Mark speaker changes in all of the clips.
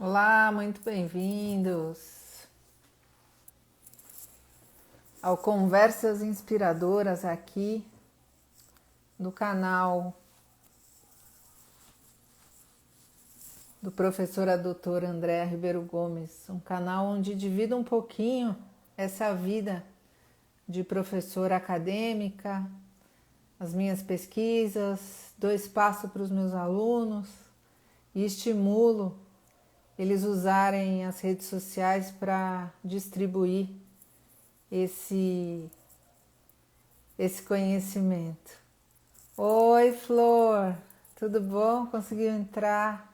Speaker 1: Olá, muito bem-vindos ao Conversas Inspiradoras aqui do canal do professor Dr. André Ribeiro Gomes, um canal onde divido um pouquinho essa vida de professora acadêmica, as minhas pesquisas, dou espaço para os meus alunos e estimulo eles usarem as redes sociais para distribuir esse conhecimento. Oi, Flor, tudo bom? Conseguiu entrar?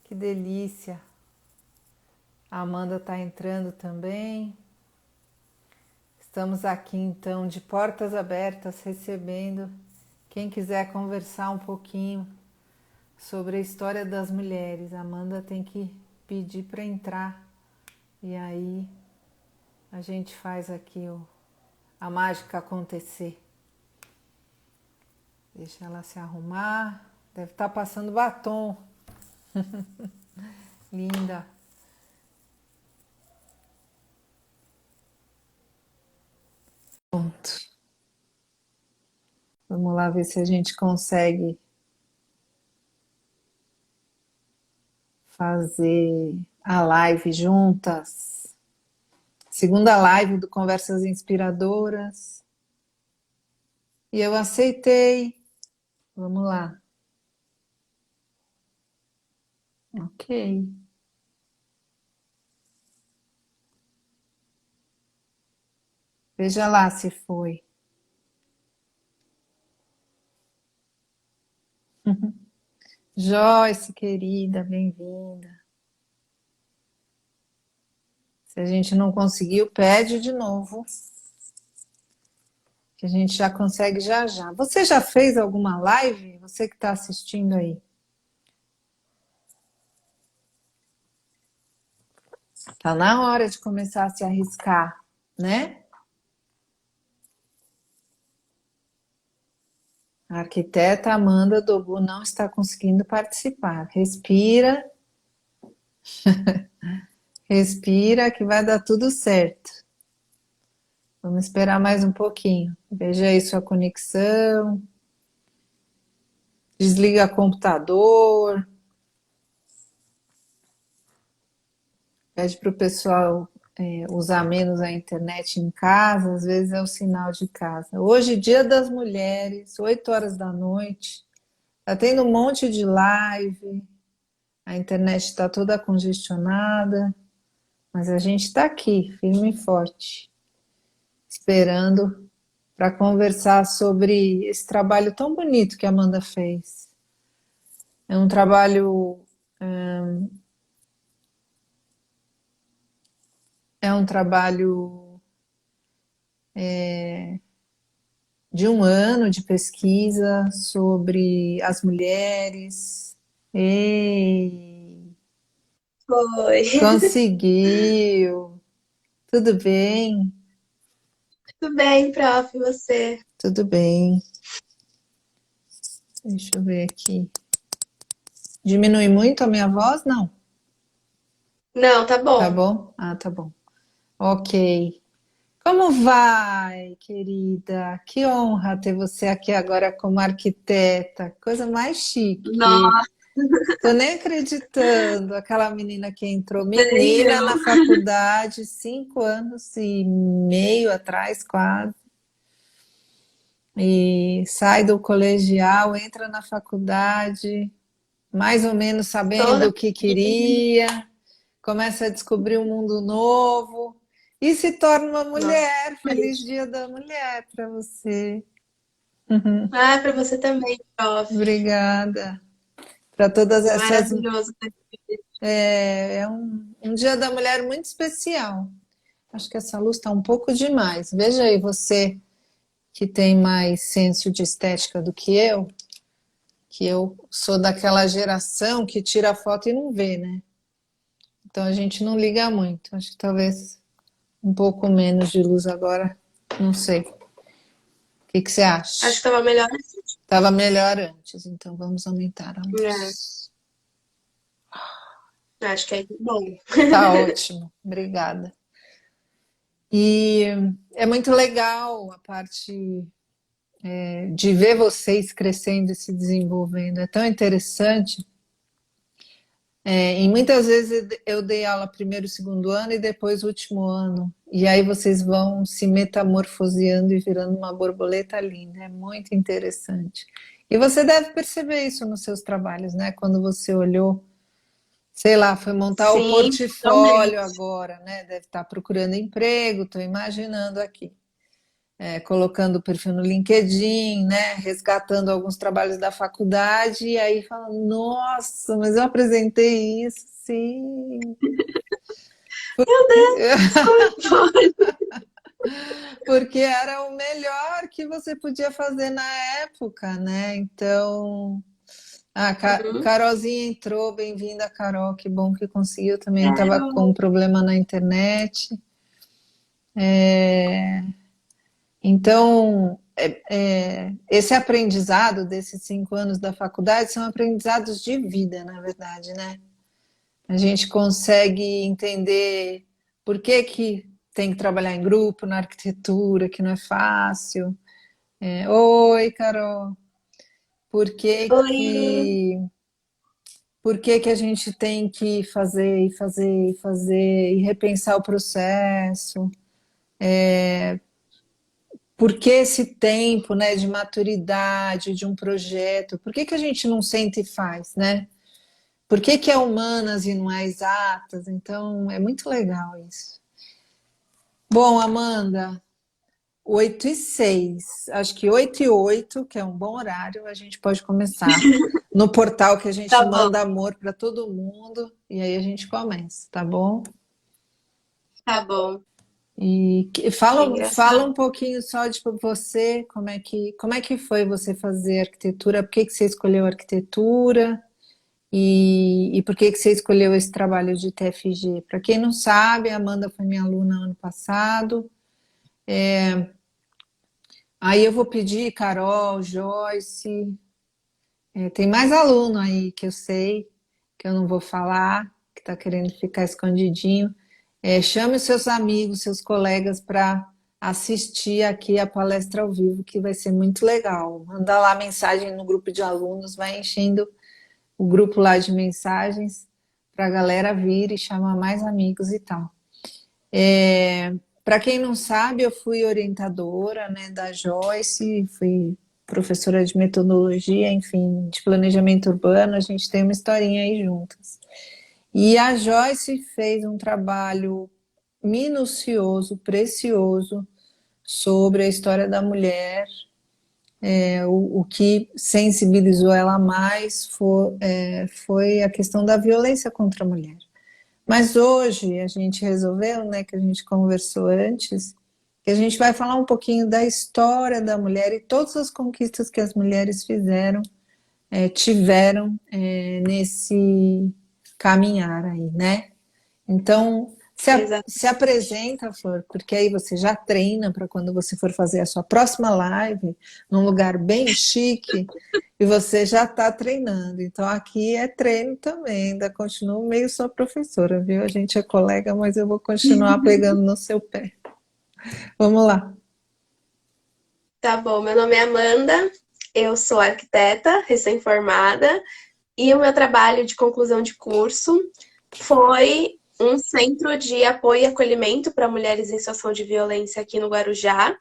Speaker 1: Que delícia! A Amanda está entrando também. Estamos aqui então de portas abertas, recebendo quem quiser conversar um pouquinho sobre a história das mulheres. A Amanda tem que pedir para entrar e aí a gente faz aqui a mágica acontecer. Deixa ela se arrumar. Deve estar passando batom. Linda. Pronto. Vamos lá ver se a gente consegue fazer a live juntas. Segunda live do Conversas Inspiradoras. E eu aceitei. Vamos lá. Ok. Veja lá se foi. Joyce, querida, bem-vinda. Se a gente não conseguiu, pede de novo. Que a gente já consegue já já. Você já fez alguma live? Você que está assistindo aí. Tá na hora de começar a se arriscar, né? A arquiteta Amanda Dobu não está conseguindo participar. Respira. Respira que vai dar tudo certo. Vamos esperar mais um pouquinho. Veja aí sua conexão. Desliga o computador. Pede para o pessoal usar menos a internet em casa, às vezes é o sinal de casa. Hoje, Dia das Mulheres, 8 horas da noite, está tendo um monte de live, a internet está toda congestionada, mas a gente está aqui, firme e forte, esperando para conversar sobre esse trabalho tão bonito que a Amanda fez. É um trabalho é um trabalho de um ano de pesquisa sobre as mulheres. Ei,
Speaker 2: Oi,
Speaker 1: conseguiu! Tudo bem?
Speaker 2: tudo bem, prof, e você?
Speaker 1: Tudo bem. Deixa eu ver aqui. Diminui muito a minha voz? Não.
Speaker 2: Não, tá
Speaker 1: Tá
Speaker 2: bom.
Speaker 1: bom? Ah, tá bom. Ok. Como vai, querida? Que honra ter você aqui agora como arquiteta. Coisa mais chique.
Speaker 2: Nossa,
Speaker 1: Tô nem acreditando. Aquela menina que entrou,
Speaker 2: nem
Speaker 1: menina
Speaker 2: eu.
Speaker 1: na faculdade, 5 anos e meio atrás, quase. E sai do colegial, entra na faculdade, mais ou menos sabendo
Speaker 2: Toda
Speaker 1: o que queria, começa a descobrir um mundo novo e se torna uma
Speaker 2: Nossa,
Speaker 1: mulher. Feliz
Speaker 2: realmente.
Speaker 1: Dia da Mulher para você.
Speaker 2: Ah, para você também, prof.
Speaker 1: Obrigada. Para todas essas.
Speaker 2: Maravilhoso.
Speaker 1: É um Dia da Mulher muito especial. Acho que essa luz está um pouco demais. Veja aí, você que tem mais senso de estética do que eu sou daquela geração que tira a foto e não vê, né? Então a gente não liga muito. Acho que talvez um pouco menos de luz agora, não sei. O que você
Speaker 2: Acho
Speaker 1: acha?
Speaker 2: que tava melhor
Speaker 1: Estava melhor antes, então vamos aumentar a
Speaker 2: assim. É.
Speaker 1: luz.
Speaker 2: Acho que é bom.
Speaker 1: Tá ótimo, obrigada. E é muito legal a parte de ver vocês crescendo e se desenvolvendo. É tão interessante. E muitas vezes eu dei aula primeiro, segundo ano e depois o último ano. E aí vocês vão se metamorfoseando e virando uma borboleta linda. É muito interessante. E você deve perceber isso nos seus trabalhos, né? Quando você olhou, sei lá, foi montar o
Speaker 2: Sim,
Speaker 1: portfólio
Speaker 2: totalmente.
Speaker 1: agora, né? Deve estar procurando emprego, estou imaginando aqui. Colocando o perfil no LinkedIn, né? Resgatando alguns trabalhos da faculdade, e aí falando, nossa, mas eu apresentei isso, sim.
Speaker 2: Meu Deus, como foi?
Speaker 1: Porque era o melhor que você podia fazer na época, né? Então,
Speaker 2: Uhum.
Speaker 1: Carolzinha entrou, bem-vinda, Carol, que bom que conseguiu, também estava com um
Speaker 2: Quero.
Speaker 1: problema na internet. Então, esse aprendizado desses 5 anos da faculdade são aprendizados de vida, na verdade, né? A gente consegue entender por que que tem que trabalhar em grupo na arquitetura, que não é fácil. Oi, Carol. Por que
Speaker 2: Oi.
Speaker 1: que, por que que a gente tem que fazer e fazer e fazer e repensar o processo? Por que esse tempo, né, de maturidade de um projeto? Por que que a gente não senta e faz, né? Por que que é humanas e não é exatas? Então, é muito legal isso. Bom, Amanda, 8h06, acho que 8h08, que é um bom horário, a gente pode começar no portal que a gente
Speaker 2: Tá bom,
Speaker 1: manda amor para todo mundo e aí a gente começa, tá bom?
Speaker 2: tá bom.
Speaker 1: E
Speaker 2: Que
Speaker 1: fala
Speaker 2: engraçado.
Speaker 1: um pouquinho só de você, como é que foi você fazer arquitetura? Por que que você escolheu arquitetura? E por que que você escolheu esse trabalho de TFG? Para quem não sabe, a Amanda foi minha aluna ano passado. Aí eu vou pedir, Carol, Joyce, tem mais aluno aí que eu sei, que eu não vou falar, que está querendo ficar escondidinho. Chame os seus amigos, seus colegas para assistir aqui a palestra ao vivo, que vai ser muito legal. Manda lá mensagem no grupo de alunos, vai enchendo o grupo lá de mensagens para a galera vir e chamar mais amigos e tal. Para quem não sabe, eu fui orientadora, né, da Joyce, fui professora de metodologia, enfim, de planejamento urbano, a gente tem uma historinha aí juntas. E a Joyce fez um trabalho minucioso, precioso, sobre a história da mulher. O que sensibilizou ela mais foi a questão da violência contra a mulher. Mas hoje a gente resolveu, né, que a gente conversou antes, que a gente vai falar um pouquinho da história da mulher e todas as conquistas que as mulheres tiveram nesse caminhar aí, né? Então,
Speaker 2: Exato.
Speaker 1: se apresenta, Flor, porque aí você já treina para quando você for fazer a sua próxima live, num lugar bem chique, e você já está treinando. Então, aqui é treino também, ainda continuo meio sua professora, viu? A gente é colega, mas eu vou continuar pegando no seu pé. Vamos lá.
Speaker 2: Tá bom, meu nome é Amanda, eu sou arquiteta recém-formada e o meu trabalho de conclusão de curso foi um centro de apoio e acolhimento para mulheres em situação de violência aqui no Guarujá.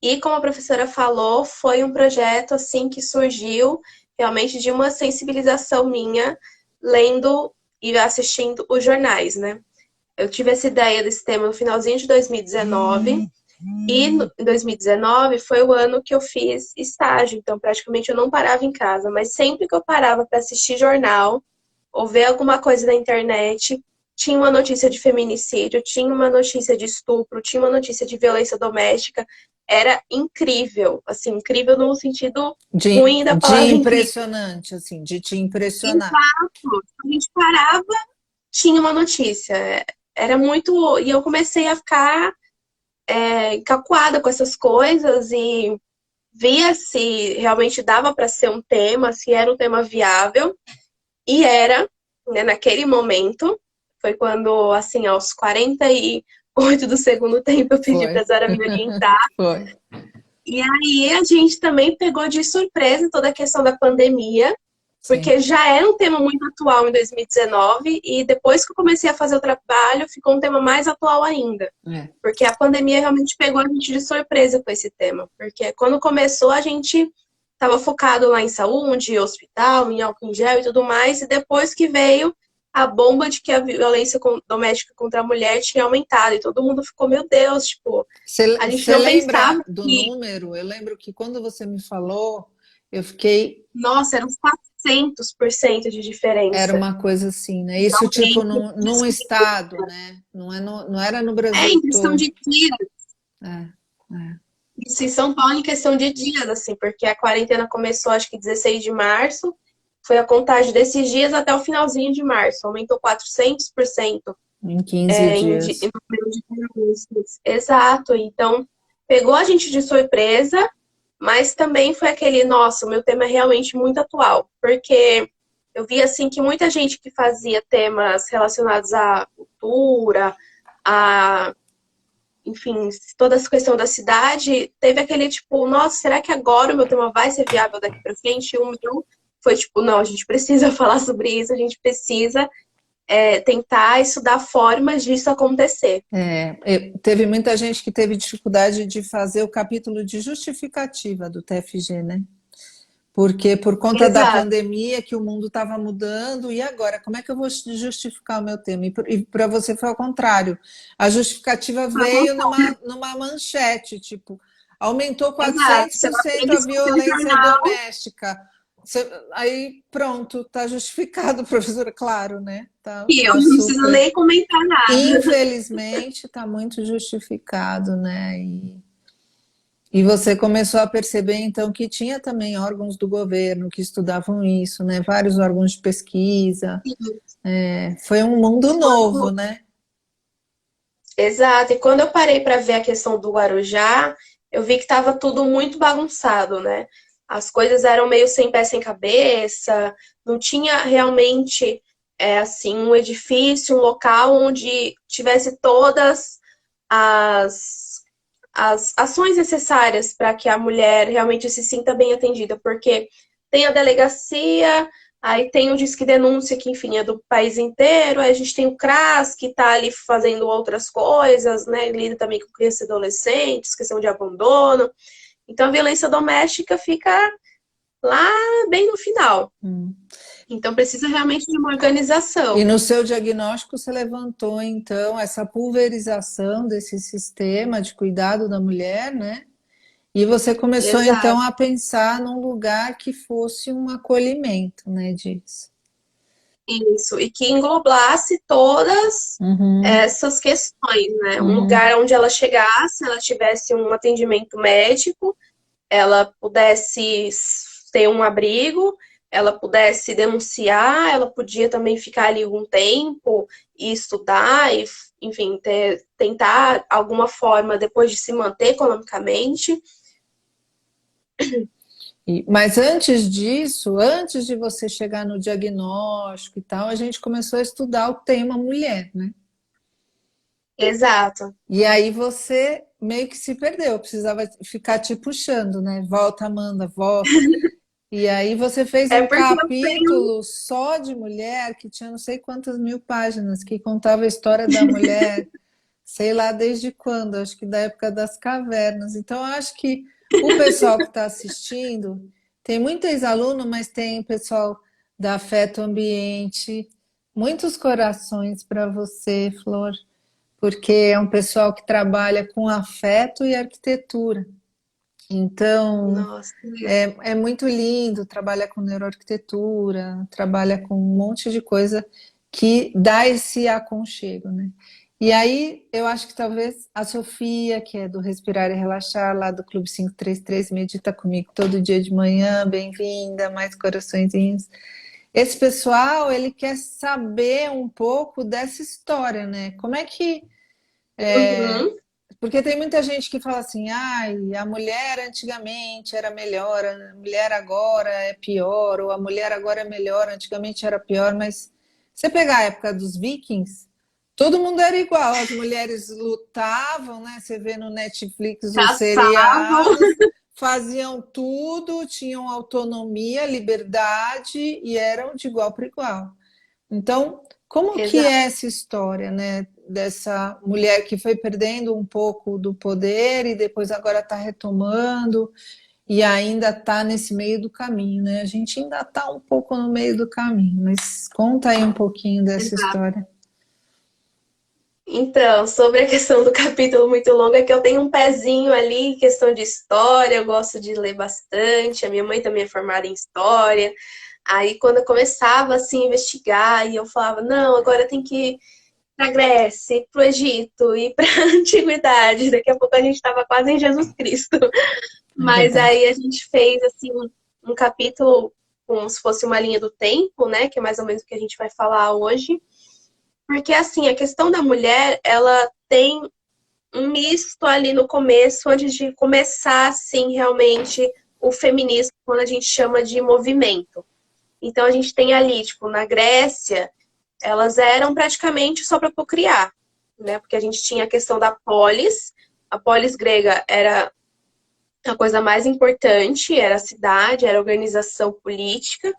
Speaker 2: E como a professora falou, foi um projeto assim que surgiu realmente de uma sensibilização minha lendo e assistindo os jornais, né? Eu tive essa ideia desse tema no finalzinho de 2019 e em 2019 foi o ano que eu fiz estágio, então praticamente eu não parava em casa, mas sempre que eu parava para assistir jornal ou ver alguma coisa na internet, tinha uma notícia de feminicídio, tinha uma notícia de estupro, tinha uma notícia de violência doméstica. Era incrível, assim, incrível no sentido ruim da
Speaker 1: De
Speaker 2: palavra incrível.
Speaker 1: impressionante, assim, de te impressionar.
Speaker 2: Exato. A gente parava, tinha uma notícia. Era muito. E eu comecei a ficar encacuada com essas coisas e via se realmente dava para ser um tema, se era um tema viável. E era, né, naquele momento. Foi quando, assim, aos 48 do segundo tempo, eu pedi
Speaker 1: Foi,
Speaker 2: pra Zara me orientar.
Speaker 1: foi.
Speaker 2: E aí a gente também pegou de surpresa toda a questão da pandemia,
Speaker 1: Sim.
Speaker 2: porque já era um tema muito atual em 2019, e depois que eu comecei a fazer o trabalho, ficou um tema mais atual ainda.
Speaker 1: É.
Speaker 2: Porque a pandemia realmente pegou a gente de surpresa com esse tema. Porque quando começou, a gente estava focado lá em saúde, hospital, em álcool em gel e tudo mais, e depois que veio a bomba de que a violência doméstica contra a mulher tinha aumentado, e todo mundo ficou, meu Deus, tipo, a gente
Speaker 1: Você
Speaker 2: não
Speaker 1: lembra
Speaker 2: pensava
Speaker 1: do
Speaker 2: que,
Speaker 1: número? Eu lembro que quando você me falou, eu fiquei.
Speaker 2: nossa, eram 400% de
Speaker 1: Era
Speaker 2: diferença.
Speaker 1: uma coisa assim, né? Isso tipo
Speaker 2: Realmente,
Speaker 1: num estado, né? Não, não era no Brasil
Speaker 2: em questão
Speaker 1: todo.
Speaker 2: de dias.
Speaker 1: É, é.
Speaker 2: Isso em São Paulo em questão de dias, assim, porque a quarentena começou acho que 16 de março, foi a contagem desses dias até o finalzinho de março, aumentou 400%
Speaker 1: Em 15
Speaker 2: em
Speaker 1: dias.
Speaker 2: número de denúncias. Exato, então pegou a gente de surpresa, mas também foi aquele, nossa, o meu tema é realmente muito atual, porque eu vi assim que muita gente que fazia temas relacionados à cultura, a enfim, toda essa questão da cidade, teve aquele tipo, nossa, será que agora o meu tema vai ser viável daqui para frente? E o meu foi tipo, não, a gente precisa falar sobre isso, a gente precisa tentar estudar formas disso acontecer.
Speaker 1: Teve muita gente que teve dificuldade de fazer o capítulo de justificativa do TFG, né? Porque por conta da
Speaker 2: Exato,
Speaker 1: pandemia que o mundo estava mudando, e agora? Como é que eu vou justificar o meu tema? E para você foi ao contrário. A justificativa veio numa manchete, tipo, aumentou
Speaker 2: exato. Você vai
Speaker 1: 400%
Speaker 2: ter
Speaker 1: a
Speaker 2: isso no
Speaker 1: violência
Speaker 2: jornal
Speaker 1: doméstica. Aí pronto, está justificado, professora, claro, né?
Speaker 2: e eu
Speaker 1: Tá
Speaker 2: não preciso
Speaker 1: super.
Speaker 2: nem comentar nada.
Speaker 1: Infelizmente, está muito justificado, né? E você começou a perceber, então, que tinha também órgãos do governo que estudavam isso, né? Vários órgãos de pesquisa. Foi um mundo novo, né?
Speaker 2: Exato. E quando eu parei para ver a questão do Guarujá, eu vi que estava tudo muito bagunçado, né? As coisas eram meio sem pé sem cabeça, não tinha realmente assim um edifício, um local onde tivesse todas as, as ações necessárias para que a mulher realmente se sinta bem atendida, porque tem a delegacia, aí tem o Disque Denúncia, que, enfim, é do país inteiro. Aí a gente tem o CRAS, que está ali fazendo outras coisas, né? Lida também com crianças e adolescentes, questão de abandono. Então, a violência doméstica fica lá bem no final.
Speaker 1: Hum.
Speaker 2: Então, precisa realmente de uma
Speaker 1: E
Speaker 2: organização.
Speaker 1: no seu diagnóstico você levantou, então, essa pulverização desse sistema de cuidado da mulher, né? E você começou, então,
Speaker 2: Exato.
Speaker 1: a pensar num lugar que fosse um acolhimento, né, disso.
Speaker 2: Isso. E que englobasse todas
Speaker 1: Uhum,
Speaker 2: essas questões, né? Um
Speaker 1: uhum.
Speaker 2: lugar onde ela chegasse, ela tivesse um atendimento médico, ela pudesse ter um abrigo, ela pudesse denunciar, ela podia também ficar ali algum tempo e estudar, e, enfim, tentar alguma forma depois de se manter economicamente.
Speaker 1: Mas antes disso, antes de você chegar no diagnóstico e tal, a gente começou a estudar o tema mulher, né?
Speaker 2: Exato.
Speaker 1: E aí você meio que se perdeu, precisava ficar te puxando, né? Volta, Amanda, volta. E aí você fez
Speaker 2: É
Speaker 1: um
Speaker 2: porque eu tenho.
Speaker 1: capítulo só de mulher que tinha não sei quantas mil páginas, que contava a história da mulher, sei lá desde quando, acho que da época das cavernas. Então, eu acho que o pessoal que está assistindo, tem muito ex-aluno, mas tem pessoal da Afeto Ambiente, muitos corações para você, Flor, porque é um pessoal que trabalha com afeto e arquitetura. Então,
Speaker 2: Nossa,
Speaker 1: é muito lindo, trabalha com neuroarquitetura, trabalha com um monte de coisa que dá esse aconchego, né? E aí, eu acho que talvez a Sofia, que é do Respirar e Relaxar, lá do Clube 533, medita comigo todo dia de manhã, bem-vinda, mais coraçõezinhos. Esse pessoal, ele quer saber um pouco dessa história, né? Como é que
Speaker 2: uhum.
Speaker 1: porque tem muita gente que fala assim, ai, a mulher antigamente era melhor, a mulher agora é pior, ou a mulher agora é melhor, antigamente era pior, mas Você pegar a época dos vikings, todo mundo era igual, as mulheres lutavam, né? Você vê no Netflix os
Speaker 2: Caçavam.
Speaker 1: seriados, faziam tudo, tinham autonomia, liberdade e eram de igual para igual. Então, como que
Speaker 2: Exato.
Speaker 1: é essa história, né? Dessa mulher que foi perdendo um pouco do poder e depois agora está retomando e ainda está nesse meio do caminho, né? A gente ainda está um pouco no meio do caminho, mas conta aí um pouquinho dessa
Speaker 2: Exato.
Speaker 1: história.
Speaker 2: Então, sobre a questão do capítulo muito longo, é que eu tenho um pezinho ali, questão de história, eu gosto de ler bastante, a minha mãe também é formada em história. Aí, quando eu começava assim, a investigar, e eu falava, não, agora tem que ir para a Grécia, ir para o Egito, ir para a Antiguidade. Daqui a pouco a gente estava quase em Jesus Cristo.
Speaker 1: É
Speaker 2: Mas
Speaker 1: verdade.
Speaker 2: aí a gente fez assim um capítulo como se fosse uma linha do tempo, né? Que é mais ou menos o que a gente vai falar hoje. Porque assim, a questão da mulher, ela tem um misto ali no começo, antes de começar assim realmente o feminismo, quando a gente chama de movimento. Então a gente tem ali, tipo, na Grécia, elas eram praticamente só para procriar, né? Porque a gente tinha a questão da polis. A polis grega era a coisa mais importante, era a cidade, era a organização política.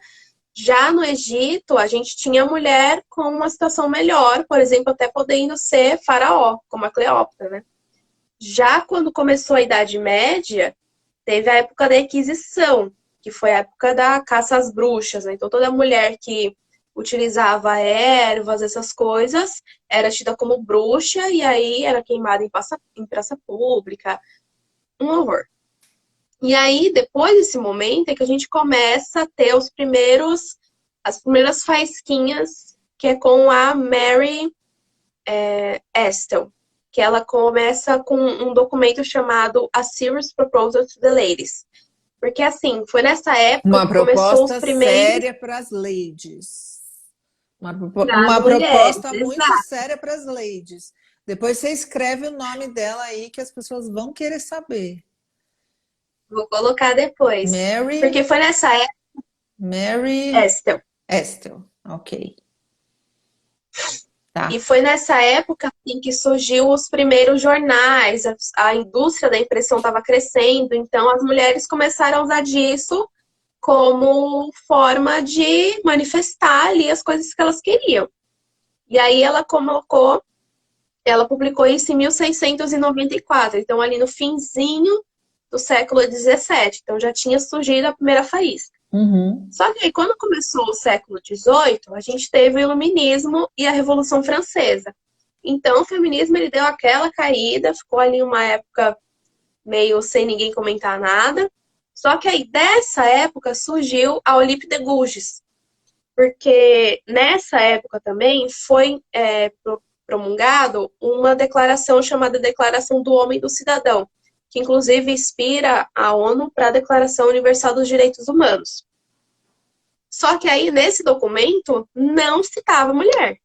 Speaker 2: Já no Egito, a gente tinha mulher com uma situação melhor, por exemplo, até podendo ser faraó, como a Cleópatra, né? Já quando começou a Idade Média, teve a época da Inquisição, que foi a época da caça às bruxas, né? Então toda mulher que utilizava ervas, essas coisas, era tida como bruxa e aí era queimada em praça pública. Um horror. E aí, depois desse momento, é que a gente começa a ter as primeiras faísquinhas, que é com a Mary Estelle, que ela começa com um documento chamado A Serious Proposal to the Ladies. Porque, assim, foi nessa época
Speaker 1: Uma
Speaker 2: que começou os
Speaker 1: proposta
Speaker 2: primeiros
Speaker 1: séria para as ladies.
Speaker 2: para as
Speaker 1: Uma
Speaker 2: mulheres,
Speaker 1: proposta muito
Speaker 2: exato.
Speaker 1: séria para as ladies. Depois você escreve o nome dela aí que as pessoas vão querer saber.
Speaker 2: Vou colocar depois.
Speaker 1: Mary,
Speaker 2: Porque foi nessa época,
Speaker 1: Mary
Speaker 2: Estelle.
Speaker 1: Estelle. Ok,
Speaker 2: E
Speaker 1: tá.
Speaker 2: foi nessa época assim, que surgiu os primeiros jornais, a indústria da impressão estava crescendo, então as mulheres começaram a usar disso como forma de manifestar ali as coisas que elas queriam. E aí ela publicou isso em 1694, então ali no finzinho do século XVII, então já tinha surgido a primeira faísca.
Speaker 1: Uhum.
Speaker 2: Só que aí, quando começou o século XVIII, a gente teve o Iluminismo e a Revolução Francesa. Então, o feminismo ele deu aquela caída, ficou ali uma época meio sem ninguém comentar nada. Só que aí, dessa época, surgiu a Olympe de Gouges. Porque nessa época também foi promulgado uma declaração chamada Declaração do Homem e do Cidadão, que inclusive inspira a ONU para a Declaração Universal dos Direitos Humanos. Só que aí, nesse documento, não citava mulher.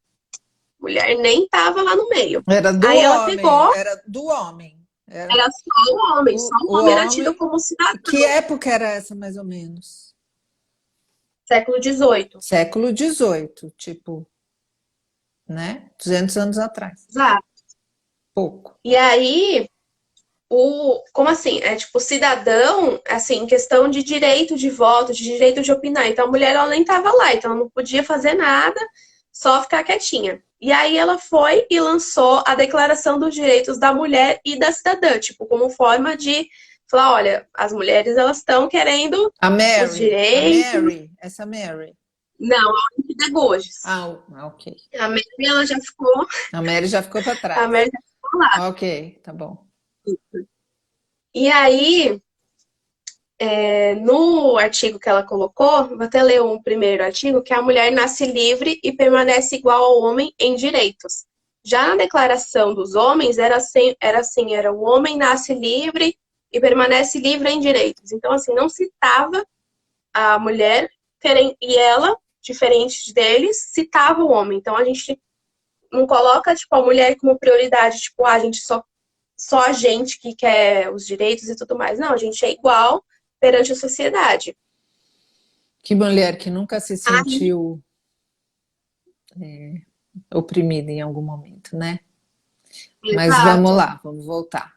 Speaker 2: Mulher nem estava lá no meio.
Speaker 1: Era do
Speaker 2: Aí ela
Speaker 1: homem,
Speaker 2: pegou,
Speaker 1: era do homem. Era
Speaker 2: era só o homem, só
Speaker 1: o
Speaker 2: o homem era tido
Speaker 1: homem.
Speaker 2: como
Speaker 1: Que
Speaker 2: cidadão.
Speaker 1: época era essa, mais ou menos?
Speaker 2: Século XVIII.
Speaker 1: Século XVIII, tipo, né? 200 anos atrás.
Speaker 2: Exato.
Speaker 1: Pouco.
Speaker 2: E aí, como assim? É tipo, cidadão, assim, em questão de direito de voto, de direito de opinar. Então, a mulher, ela nem estava lá, então ela não podia fazer nada, só ficar quietinha. E aí ela foi e lançou a Declaração dos Direitos da Mulher e da Cidadã, tipo, como forma de falar, olha, as mulheres, elas estão querendo os
Speaker 1: A
Speaker 2: direitos.
Speaker 1: Mary, essa Mary.
Speaker 2: Não, a Pedagogos.
Speaker 1: Ok.
Speaker 2: A Mary, ela já ficou,
Speaker 1: A Mary já ficou para
Speaker 2: a
Speaker 1: trás.
Speaker 2: Mary já ficou lá.
Speaker 1: Ok, tá bom.
Speaker 2: E aí, no artigo que ela colocou, vou até ler um primeiro artigo, que a mulher nasce livre e permanece igual ao homem em direitos. Já na declaração dos homens, era o homem nasce livre e permanece livre em direitos. Então, assim, não citava a mulher, e ela, diferente deles, citava o homem. Então, a gente não coloca, tipo, a mulher como prioridade, tipo, a gente só a gente que quer os direitos e tudo mais. Não, a gente é igual perante a sociedade.
Speaker 1: Que mulher que nunca se
Speaker 2: Aí,
Speaker 1: sentiu oprimida em algum momento, né? Mas vamos
Speaker 2: Exato.
Speaker 1: lá, vamos voltar.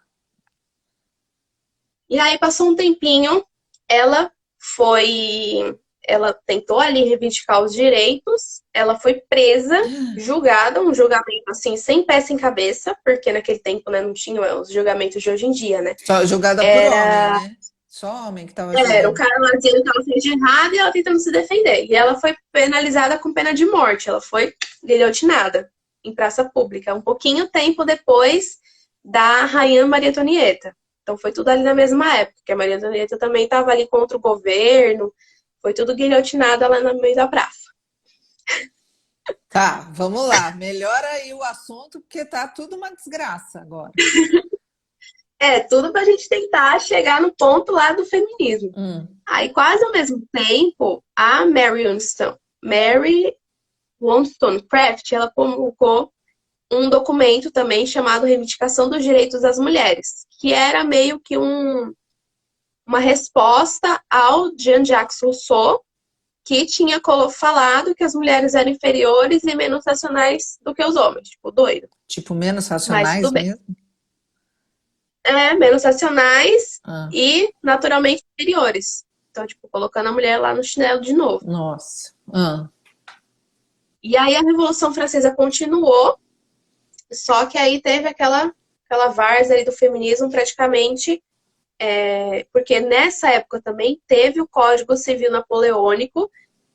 Speaker 2: E aí passou um tempinho, ela foi, ela tentou ali reivindicar os direitos, ela foi presa, julgada, um julgamento assim sem pé sem cabeça, porque naquele tempo, né, não tinha os julgamentos de hoje em dia, né?
Speaker 1: Só julgada por homem, né? Só homem que estava
Speaker 2: Era o
Speaker 1: julgando.
Speaker 2: cara lá dizendo que ela fez de errado e ela tentando se defender. E ela foi penalizada com pena de morte, ela foi guilhotinada em praça pública, um pouquinho tempo depois da Rainha Maria Antonieta. Então foi tudo ali na mesma época, que a Maria Antonieta também estava ali contra o governo, foi tudo guilhotinada lá no meio da praça.
Speaker 1: Tá, vamos lá. Melhora aí o assunto, porque tá tudo uma desgraça agora.
Speaker 2: É, tudo pra gente tentar chegar no ponto lá do feminismo.
Speaker 1: Hum.
Speaker 2: Aí, quase ao mesmo tempo, a Mary Wollstonecraft, ela publicou um documento também chamado Reivindicação dos Direitos das Mulheres, que era meio que uma resposta ao Jean-Jacques Rousseau, que tinha falado que as mulheres eram inferiores e menos racionais do que os homens. Tipo, doido.
Speaker 1: Tipo, menos
Speaker 2: Mas
Speaker 1: racionais
Speaker 2: tudo bem.
Speaker 1: mesmo?
Speaker 2: Menos racionais
Speaker 1: Ah,
Speaker 2: e naturalmente inferiores. Então, tipo, colocando a mulher lá no chinelo de novo.
Speaker 1: nossa. Ah.
Speaker 2: E aí a Revolução Francesa continuou, só que aí teve aquela várzea aí do feminismo praticamente, porque nessa época também teve o Código Civil Napoleônico,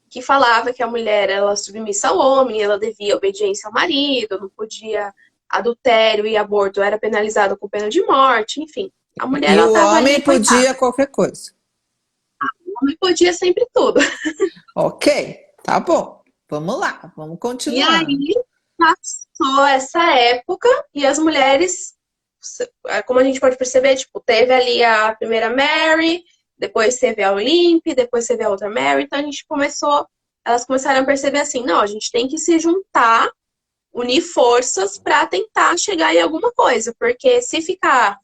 Speaker 2: que falava que a mulher era submissa ao homem, ela devia obediência ao marido, não podia adultério e aborto era penalizado com pena de morte, enfim. A mulher
Speaker 1: E
Speaker 2: ela
Speaker 1: o
Speaker 2: tava
Speaker 1: homem
Speaker 2: ali, coitada,
Speaker 1: podia qualquer coisa.
Speaker 2: o homem podia sempre tudo.
Speaker 1: Ok, tá bom. Vamos lá, vamos
Speaker 2: E
Speaker 1: continuando.
Speaker 2: aí passou essa época e as mulheres, como a gente pode perceber, tipo, teve ali a primeira Mary, depois teve a Olympe, depois teve a outra Mary, então a gente começou, elas começaram a perceber assim, não, a gente tem que se juntar, unir forças para tentar chegar em alguma coisa, porque se ficar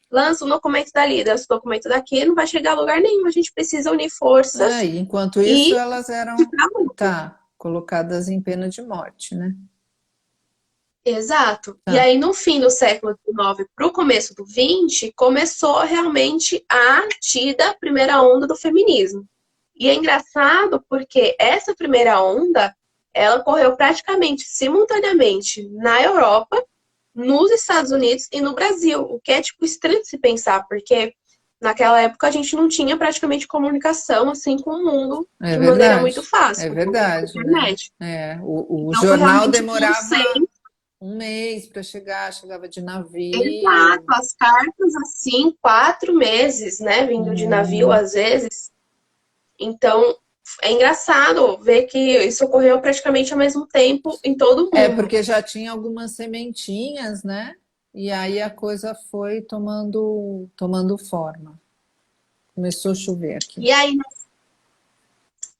Speaker 2: lança um documento dali, lança um documento daqui, não vai chegar a lugar nenhum, a gente precisa unir forças
Speaker 1: E enquanto isso,
Speaker 2: e
Speaker 1: elas eram,
Speaker 2: ficar junto.
Speaker 1: tá, colocadas em pena de morte, né?
Speaker 2: Exato. E
Speaker 1: Tá.
Speaker 2: aí, no fim do século XIX para o começo do XX, começou realmente a tida primeira onda do feminismo. E é engraçado porque essa primeira onda, ela correu praticamente simultaneamente na Europa, nos Estados Unidos e no Brasil, o que é, tipo, estranho de se pensar, porque naquela época a gente não tinha praticamente comunicação, assim, com o mundo
Speaker 1: É
Speaker 2: de maneira muito
Speaker 1: verdade,
Speaker 2: fácil,
Speaker 1: é
Speaker 2: por conta da
Speaker 1: verdade, né?
Speaker 2: internet.
Speaker 1: O
Speaker 2: Então, foi
Speaker 1: jornal
Speaker 2: realmente um
Speaker 1: demorava
Speaker 2: conceito.
Speaker 1: um mês para chegar, chegava de
Speaker 2: Exato,
Speaker 1: navio.
Speaker 2: as cartas assim, 4 meses, né? Vindo de navio
Speaker 1: Hum.
Speaker 2: às vezes. Então, é engraçado ver que isso ocorreu praticamente ao mesmo tempo em todo o
Speaker 1: É
Speaker 2: mundo.
Speaker 1: porque já tinha algumas sementinhas, né? E aí a coisa foi tomando forma. Começou a chover aqui.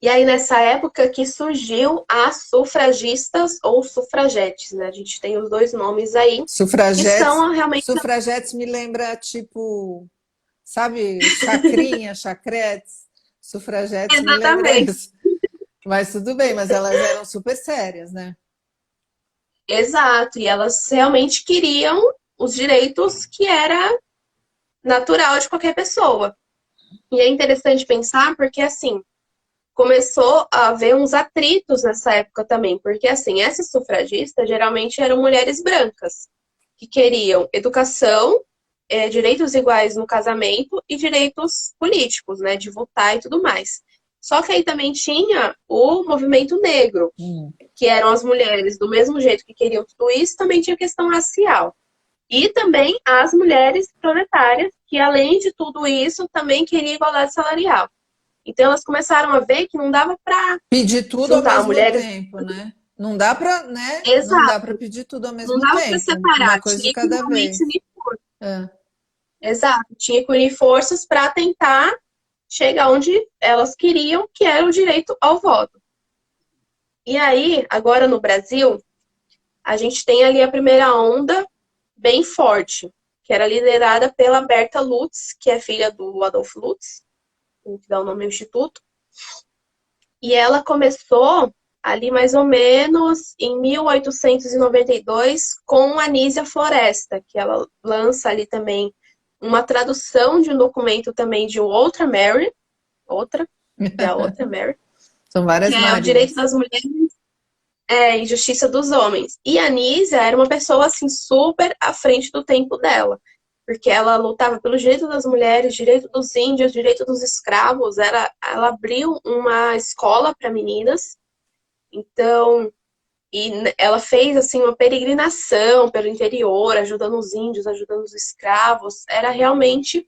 Speaker 2: E aí, nessa época que surgiu as sufragistas ou sufragetes, né? A gente tem os dois nomes aí, que
Speaker 1: Sufragetes,
Speaker 2: são realmente
Speaker 1: sufragetes me lembra tipo, sabe, chacrinha, chacretes. Sufragetes me lembra
Speaker 2: exatamente,
Speaker 1: isso. Mas tudo bem, mas elas eram super sérias, né?
Speaker 2: exato, e elas realmente queriam os direitos que era natural de qualquer pessoa. E é interessante pensar porque, assim, começou a haver uns atritos nessa época também, porque, assim, essas sufragistas geralmente eram mulheres brancas, que queriam educação, direitos iguais no casamento e direitos políticos, né, de votar e tudo mais. Só que aí também tinha o movimento negro,
Speaker 1: Hum.
Speaker 2: que eram as mulheres do mesmo jeito que queriam tudo isso, também tinha questão racial. E também as mulheres proletárias, que além de tudo isso, também queriam igualdade salarial. Então elas começaram a ver que não dava para
Speaker 1: Pedir tudo ao
Speaker 2: juntar
Speaker 1: mesmo
Speaker 2: mulheres.
Speaker 1: tempo, né? Não dá para, né? Não dá para
Speaker 2: Exato,
Speaker 1: pedir tudo ao
Speaker 2: não
Speaker 1: mesmo
Speaker 2: dava para
Speaker 1: tempo. Uma
Speaker 2: separar,
Speaker 1: coisa de
Speaker 2: tinha que
Speaker 1: cada
Speaker 2: realmente
Speaker 1: vez.
Speaker 2: unir forças.
Speaker 1: É.
Speaker 2: Exato, tinha que unir forças para tentar chegar onde elas queriam, que era o direito ao voto. E aí, agora no Brasil, a gente tem ali a primeira onda bem forte, que era liderada pela Berta Lutz, que é filha do Adolfo Lutz, que dá o nome ao instituto. E ela começou ali mais ou menos em 1892, com a Nísia Floresta, que ela lança ali também uma tradução de um documento também de outra Mary, que é a outra Mary,
Speaker 1: São
Speaker 2: que
Speaker 1: várias
Speaker 2: é o direito
Speaker 1: Marias.
Speaker 2: das mulheres e justiça dos homens. E a Nísia era uma pessoa assim super à frente do tempo dela, porque ela lutava pelo direito das mulheres, direito dos índios, direito dos escravos. Ela abriu uma escola para meninas. Então, ela fez assim uma peregrinação pelo interior, ajudando os índios, ajudando os escravos. Era realmente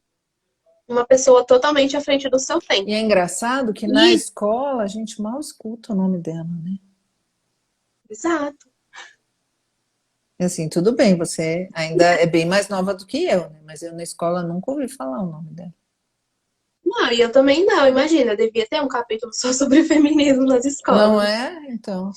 Speaker 2: uma pessoa totalmente à frente do seu
Speaker 1: E
Speaker 2: tempo.
Speaker 1: é engraçado que na
Speaker 2: E,
Speaker 1: escola a gente mal escuta o nome dela, né?
Speaker 2: exato.
Speaker 1: E assim, tudo bem, você ainda é bem mais nova do que eu, né? Mas eu na escola nunca ouvi falar o nome dela.
Speaker 2: Não, e eu também não, imagina, devia ter um capítulo só sobre feminismo nas
Speaker 1: Não
Speaker 2: escolas.
Speaker 1: é? Então.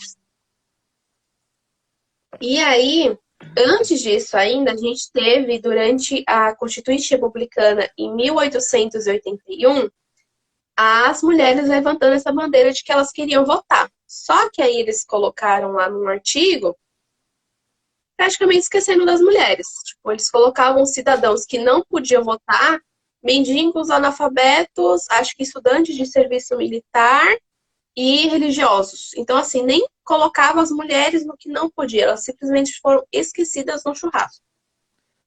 Speaker 2: E aí, antes disso ainda, a gente teve, durante a Constituinte Republicana, em 1881, as mulheres levantando essa bandeira de que elas queriam votar. Só que aí eles colocaram lá num artigo, praticamente esquecendo das mulheres. Tipo, eles colocavam cidadãos que não podiam votar, mendigos, analfabetos, acho que estudantes de serviço militar e religiosos. Então, assim, nem colocava as mulheres no que não podia, elas simplesmente foram esquecidas no churrasco.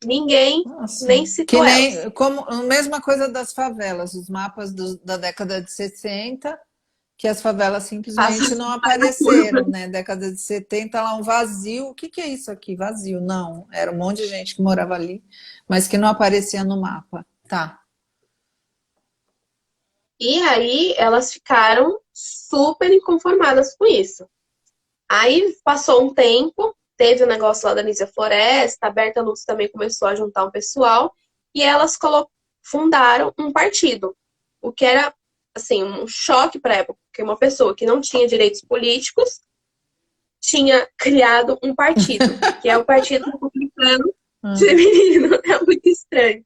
Speaker 2: Ninguém
Speaker 1: Nossa,
Speaker 2: nem
Speaker 1: que
Speaker 2: citou elas.
Speaker 1: nem como a mesma coisa das favelas, os mapas da década de 60, que as favelas
Speaker 2: Passa
Speaker 1: simplesmente não
Speaker 2: na curva.
Speaker 1: apareceram, né? Década de 70, lá um vazio. O que que é isso aqui? Vazio. Não, era um monte de gente que morava ali, mas que não aparecia no mapa. Tá.
Speaker 2: E aí elas ficaram super inconformadas com isso. Aí passou um tempo, teve o negócio lá da Nísia Floresta, a Berta Lutz também começou a juntar um pessoal, e elas fundaram um partido. O que era, assim, um choque para a época, porque uma pessoa que não tinha direitos políticos tinha criado um partido, que é o Partido Republicano
Speaker 1: Hum.
Speaker 2: Feminino. É muito estranho.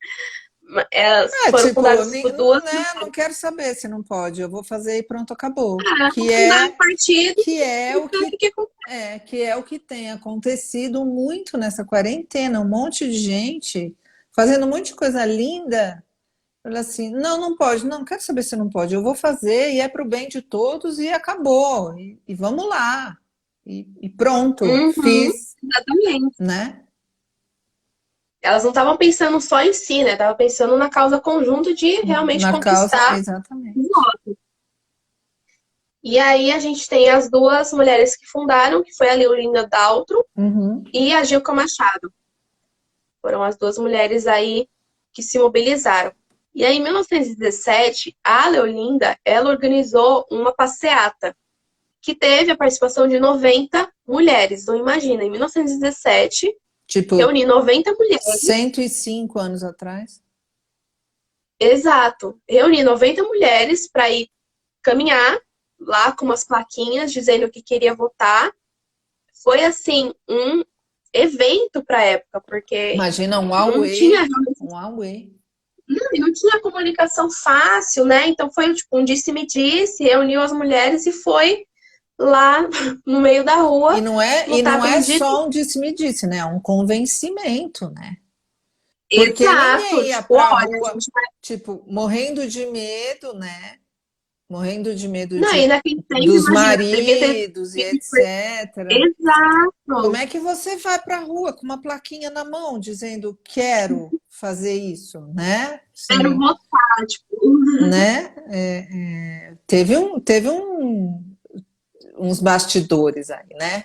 Speaker 2: Elas
Speaker 1: É,
Speaker 2: foram
Speaker 1: tipo,
Speaker 2: fundadas por duas
Speaker 1: né, não quero saber se não pode, eu vou fazer e pronto, acabou.
Speaker 2: vou fundar um partido
Speaker 1: Que é
Speaker 2: e
Speaker 1: o
Speaker 2: ver o
Speaker 1: que
Speaker 2: que acontece.
Speaker 1: que é o que tem acontecido muito nessa quarentena, um monte de gente fazendo um monte de coisa linda. Olha assim, não, não pode, não quero saber se não pode, eu vou fazer e é para o bem de todos e acabou. E vamos lá. E pronto,
Speaker 2: Uhum,
Speaker 1: fiz,
Speaker 2: exatamente.
Speaker 1: né?
Speaker 2: Elas não estavam pensando só em si, né? Estavam pensando na causa conjunta de realmente
Speaker 1: Na causa,
Speaker 2: conquistar.
Speaker 1: exatamente.
Speaker 2: E aí a gente tem as duas mulheres que fundaram, que foi a Leolinda Daltro
Speaker 1: Uhum.
Speaker 2: e a Gilca Machado. Foram as duas mulheres aí que se mobilizaram. E aí, em 1917, a Leolinda, ela organizou uma passeata que teve a participação de 90 mulheres. Então, imagina, em 1917,
Speaker 1: Tipo,
Speaker 2: reunir 90 mulheres.
Speaker 1: 105 anos atrás.
Speaker 2: Exato. Reunir 90 mulheres para ir caminhar lá com umas plaquinhas dizendo que queria votar. Foi, assim, um evento para a época, porque
Speaker 1: Imagina um
Speaker 2: não tinha
Speaker 1: Huawei, um Huawei.
Speaker 2: não tinha comunicação fácil, né? Então foi tipo um disse-me-disse, reuniu as mulheres e foi lá no meio da rua
Speaker 1: E
Speaker 2: lutar
Speaker 1: não é
Speaker 2: pelos direitos.
Speaker 1: só um disse-me-disse, né? É um convencimento, né? Porque
Speaker 2: Exato,
Speaker 1: ninguém ia
Speaker 2: tipo,
Speaker 1: pra
Speaker 2: olha, a
Speaker 1: rua,
Speaker 2: gente vai.
Speaker 1: tipo, morrendo de medo, né? Morrendo de medo
Speaker 2: Não, e naquele tempo,
Speaker 1: dos
Speaker 2: imagina, devia ter.
Speaker 1: maridos e etc. Como
Speaker 2: Exato.
Speaker 1: é que você vai para a rua com uma plaquinha na mão dizendo quero fazer isso, né?
Speaker 2: Quero
Speaker 1: Sim,
Speaker 2: votar, tipo.
Speaker 1: né? Teve uns bastidores aí, né?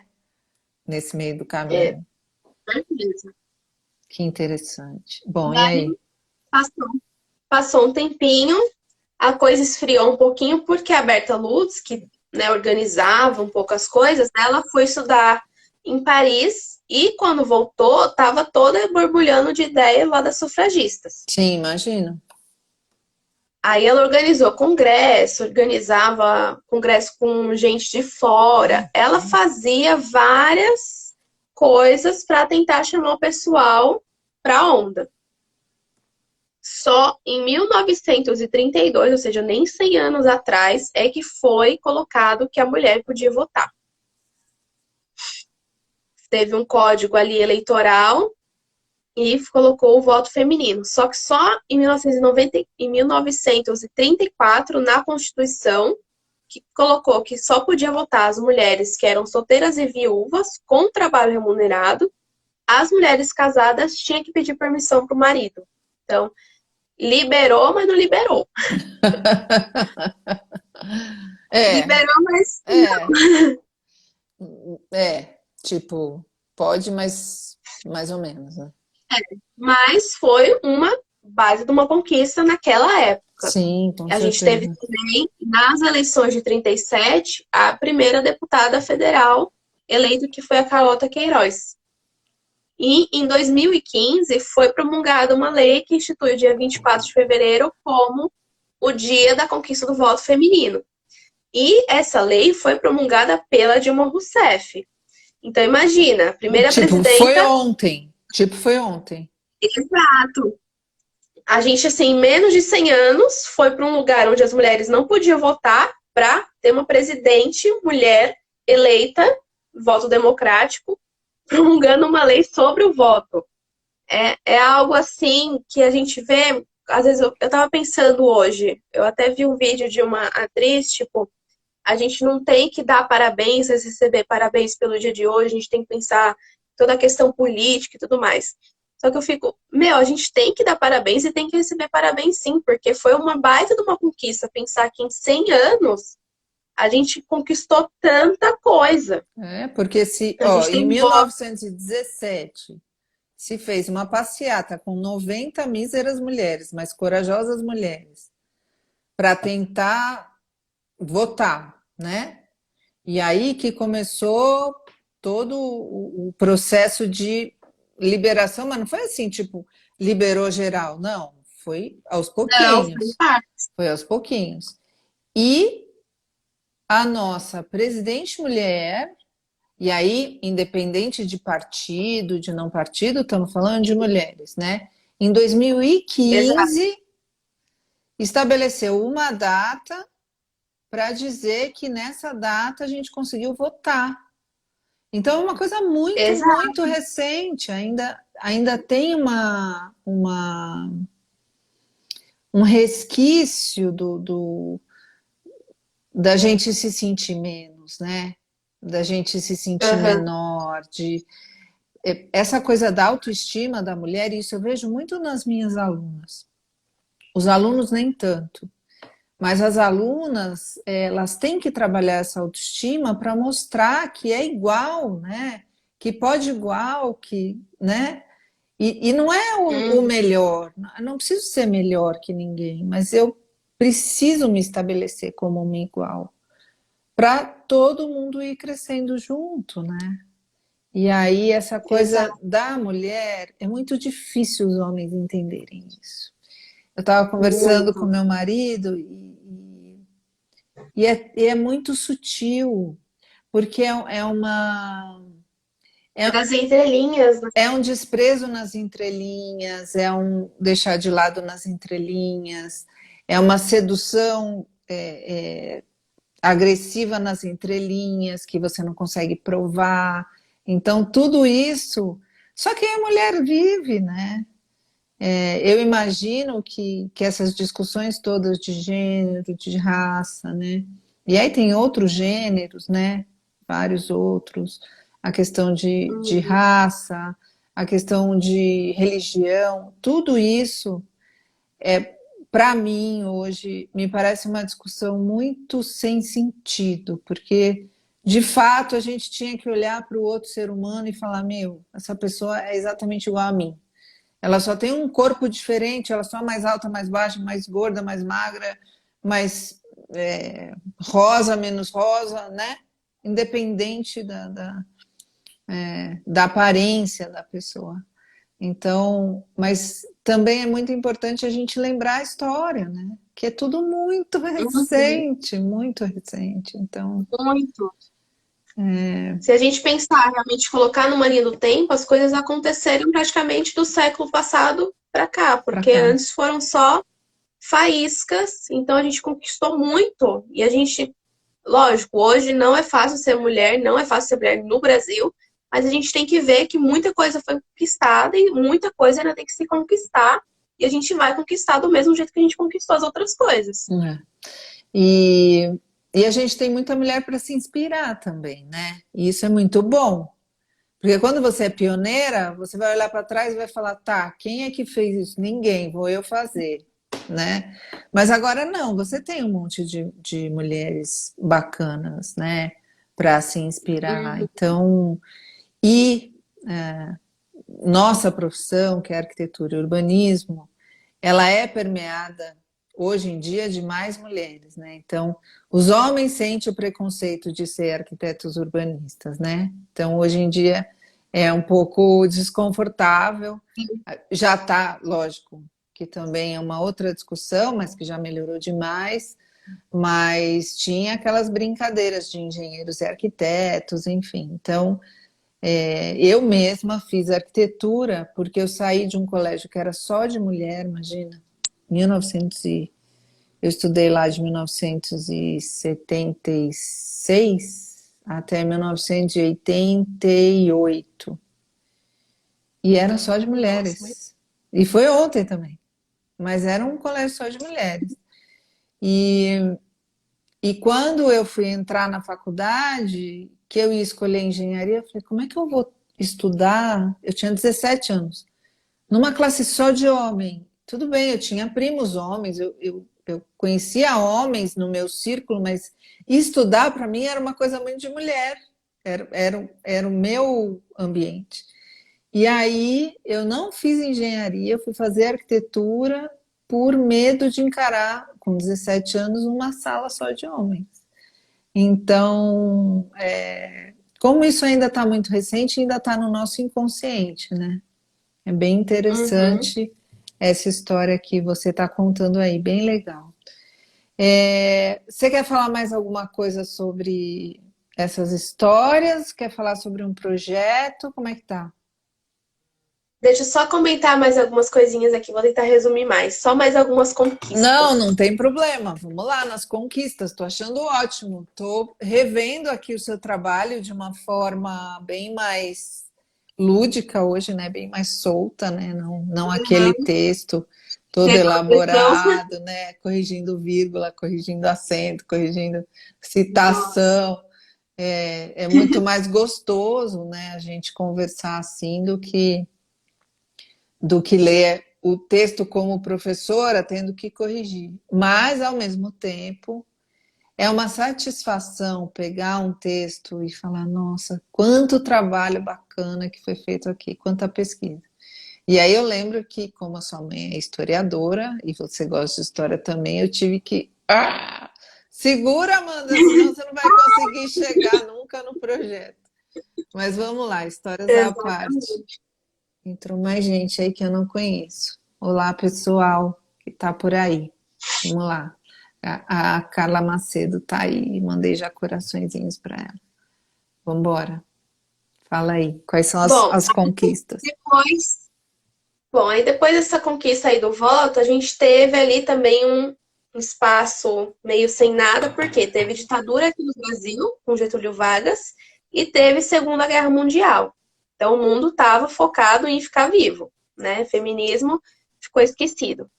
Speaker 1: Nesse meio do
Speaker 2: É,
Speaker 1: caminho.
Speaker 2: certeza.
Speaker 1: Que interessante. Bom, e
Speaker 2: Daí
Speaker 1: aí?
Speaker 2: passou um tempinho, a coisa esfriou um pouquinho, porque a Berta Lutz, que né, organizava um pouco as coisas, né, ela foi estudar em Paris e quando voltou, estava toda borbulhando de ideia lá das sufragistas.
Speaker 1: Sim, imagino.
Speaker 2: Aí ela organizou congresso, organizava congresso com gente de fora. Ela fazia várias coisas para tentar chamar o pessoal para a onda. Só em 1932, ou seja, nem 100 anos atrás, é que foi colocado que a mulher podia votar. teve um código ali eleitoral e colocou o voto feminino. Só que só em 1934, na Constituição, que colocou que só podia votar as mulheres que eram solteiras e viúvas com trabalho remunerado. As mulheres casadas tinham que pedir permissão para o marido. Então, liberou, mas não liberou.
Speaker 1: É,
Speaker 2: Liberou, mas
Speaker 1: é, tipo, pode, mas mais ou menos, né?
Speaker 2: foi uma base de uma conquista naquela época.
Speaker 1: Sim, com
Speaker 2: A gente teve
Speaker 1: certeza.
Speaker 2: também, nas eleições de 37, a primeira deputada federal eleita, que foi a Carlota Queiroz. E em 2015 foi promulgada uma lei que institui o dia 24 de fevereiro como o dia da conquista do voto feminino. E essa lei foi promulgada pela Dilma Rousseff. Então imagina, a primeira
Speaker 1: Tipo, foi
Speaker 2: presidenta.
Speaker 1: ontem. Tipo, foi ontem.
Speaker 2: Exato. A gente, assim, em menos de 100 anos, foi para um lugar onde as mulheres não podiam votar para ter uma presidente mulher eleita, voto democrático, promulgando uma lei sobre o voto. É algo assim que a gente vê. Às vezes eu estava pensando hoje, eu até vi um vídeo de uma atriz, tipo, a gente não tem que dar parabéns, receber parabéns pelo dia de hoje, a gente tem que pensar toda a questão política e tudo mais. Só que eu fico, a gente tem que dar parabéns e tem que receber parabéns sim, porque foi uma baita de uma conquista pensar que em 100 anos a gente conquistou tanta coisa.
Speaker 1: É, porque se,
Speaker 2: A
Speaker 1: ó,
Speaker 2: gente
Speaker 1: em
Speaker 2: tem voto.
Speaker 1: 1917 se fez uma passeata com 90 míseras mulheres, mas corajosas mulheres, para tentar votar, né? E aí que começou todo o processo de liberação, mas não foi assim, tipo, liberou geral, não, foi aos
Speaker 2: Não, faz
Speaker 1: pouquinhos,
Speaker 2: parte.
Speaker 1: foi aos pouquinhos. E a nossa presidente mulher, e aí, independente de partido, de não partido, estamos falando de mulheres, né? Em
Speaker 2: Exato.
Speaker 1: 2015, estabeleceu uma data para dizer que nessa data a gente conseguiu votar. Então é uma coisa muito,
Speaker 2: Exato.
Speaker 1: muito recente. Ainda tem um resquício da gente se sentir menos, né? Da gente se sentir
Speaker 2: Uhum.
Speaker 1: menor, essa coisa da autoestima da mulher, isso eu vejo muito nas minhas alunas. Os alunos nem tanto, mas as alunas, elas têm que trabalhar essa autoestima para mostrar que é igual, né? Que pode igual, que, né? E não é o
Speaker 2: Uhum.
Speaker 1: melhor, eu não preciso ser melhor que ninguém, mas eu preciso me estabelecer como uma igual, para todo mundo ir crescendo junto, né? E aí essa coisa
Speaker 2: Exato.
Speaker 1: da mulher, é muito difícil os homens entenderem isso. Eu estava conversando com
Speaker 2: Muito.
Speaker 1: meu marido e é muito sutil, porque é,
Speaker 2: Das entrelinhas, né?
Speaker 1: é um desprezo nas entrelinhas, é um deixar de lado nas entrelinhas, é uma sedução agressiva nas entrelinhas que você não consegue provar. Então, tudo isso. Só que a mulher vive, né? Eu imagino que essas discussões todas de gênero, de raça, né? E aí tem outros gêneros, né? Vários outros. A questão de
Speaker 2: Uhum.
Speaker 1: raça, a questão de religião, tudo isso para mim, hoje, me parece uma discussão muito sem sentido, porque, de fato, a gente tinha que olhar para o outro ser humano e falar: meu, essa pessoa é exatamente igual a mim. Ela só tem um corpo diferente, ela só é mais alta, mais baixa, mais gorda, mais magra, mais rosa, menos rosa, né? Independente da aparência da pessoa. Então, mas também é muito importante a gente lembrar a história, né? Que é tudo muito
Speaker 2: Uhum.
Speaker 1: recente, muito recente. Então,
Speaker 2: Muito. Se a gente pensar, realmente colocar numa linha do tempo, as coisas aconteceram praticamente do século passado para cá,
Speaker 1: para
Speaker 2: porque
Speaker 1: cá.
Speaker 2: antes foram só faíscas, então a gente conquistou muito. E a gente, lógico, hoje não é fácil ser mulher, não é fácil ser mulher no Brasil, mas a gente tem que ver que muita coisa foi conquistada e muita coisa ainda tem que se conquistar. E a gente vai conquistar do mesmo jeito que a gente conquistou as outras coisas.
Speaker 1: É. E, e a gente tem muita mulher para se inspirar também, né? E isso é muito bom. Porque quando você é pioneira, você vai olhar para trás e vai falar, tá, quem é que fez isso? Ninguém, vou eu fazer, né? Mas agora não, você tem um monte de mulheres bacanas, né? Para se inspirar.
Speaker 2: Uhum.
Speaker 1: Então, e nossa profissão, que é arquitetura e urbanismo, ela é permeada hoje em dia de mais mulheres, né? Então, os homens sentem o preconceito de ser arquitetos urbanistas, né? Então, hoje em dia é um pouco desconfortável. Já está, lógico, que também é uma outra discussão, mas que já melhorou demais. Mas tinha aquelas brincadeiras de engenheiros e arquitetos, enfim. Então, eu mesma fiz arquitetura porque eu saí de um colégio que era só de mulher, imagina, 1900 eu estudei lá de 1976 até 1988 e era só de
Speaker 2: Nossa, mas...
Speaker 1: mulheres. E foi ontem também, mas era um colégio só de mulheres. E, e quando eu fui entrar na faculdade, que eu ia escolher engenharia, eu falei, como é que eu vou estudar? Eu tinha 17 anos, numa classe só de homem. Tudo bem, eu tinha primos homens, eu conhecia homens no meu círculo, mas estudar para mim era uma coisa muito de mulher, era o meu ambiente. E aí eu não fiz engenharia, eu fui fazer arquitetura por medo de encarar, com 17 anos, uma sala só de homens. Então, como isso ainda está muito recente, ainda está no nosso inconsciente, né? É bem
Speaker 2: Uhum.
Speaker 1: interessante essa história que você está contando aí, bem legal. Você quer falar mais alguma coisa sobre essas histórias? Quer falar sobre um projeto? Como é que tá?
Speaker 2: Deixa eu só comentar mais algumas coisinhas aqui, vou tentar resumir mais. Só mais algumas
Speaker 1: Não,
Speaker 2: conquistas.
Speaker 1: não tem problema. Vamos lá nas conquistas. Estou achando ótimo. Estou revendo aqui o seu trabalho de uma forma bem mais lúdica hoje, né? Bem mais solta, né? Não aquele
Speaker 2: Uhum.
Speaker 1: texto todo
Speaker 2: Sem proteção.
Speaker 1: elaborado, né? Corrigindo vírgula, corrigindo acento, corrigindo
Speaker 2: Nossa.
Speaker 1: citação. É muito mais gostoso, né? A gente conversar assim do que ler o texto como professora, tendo que corrigir. Mas, ao mesmo tempo, é uma satisfação pegar um texto e falar: nossa, quanto trabalho bacana que foi feito aqui, quanta pesquisa. E aí eu lembro que, como a sua mãe é historiadora e você gosta de história também, eu tive que. Segura, Amanda, senão você não vai conseguir chegar nunca no projeto. Mas vamos lá, histórias à parte.
Speaker 2: Exatamente.
Speaker 1: Entrou mais gente aí que eu não conheço. Olá, pessoal que está por aí. Vamos lá. A Carla Macedo está aí. Mandei já coraçõezinhos para ela. Vamos embora. Fala aí. Quais são as,
Speaker 2: Bom,
Speaker 1: as conquistas?
Speaker 2: depois, aí depois dessa conquista aí do voto, a gente teve ali também um espaço meio sem nada, porque teve ditadura aqui no Brasil, com Getúlio Vargas, e teve Segunda Guerra Mundial. Então o mundo estava focado em ficar vivo, né? Feminismo ficou esquecido.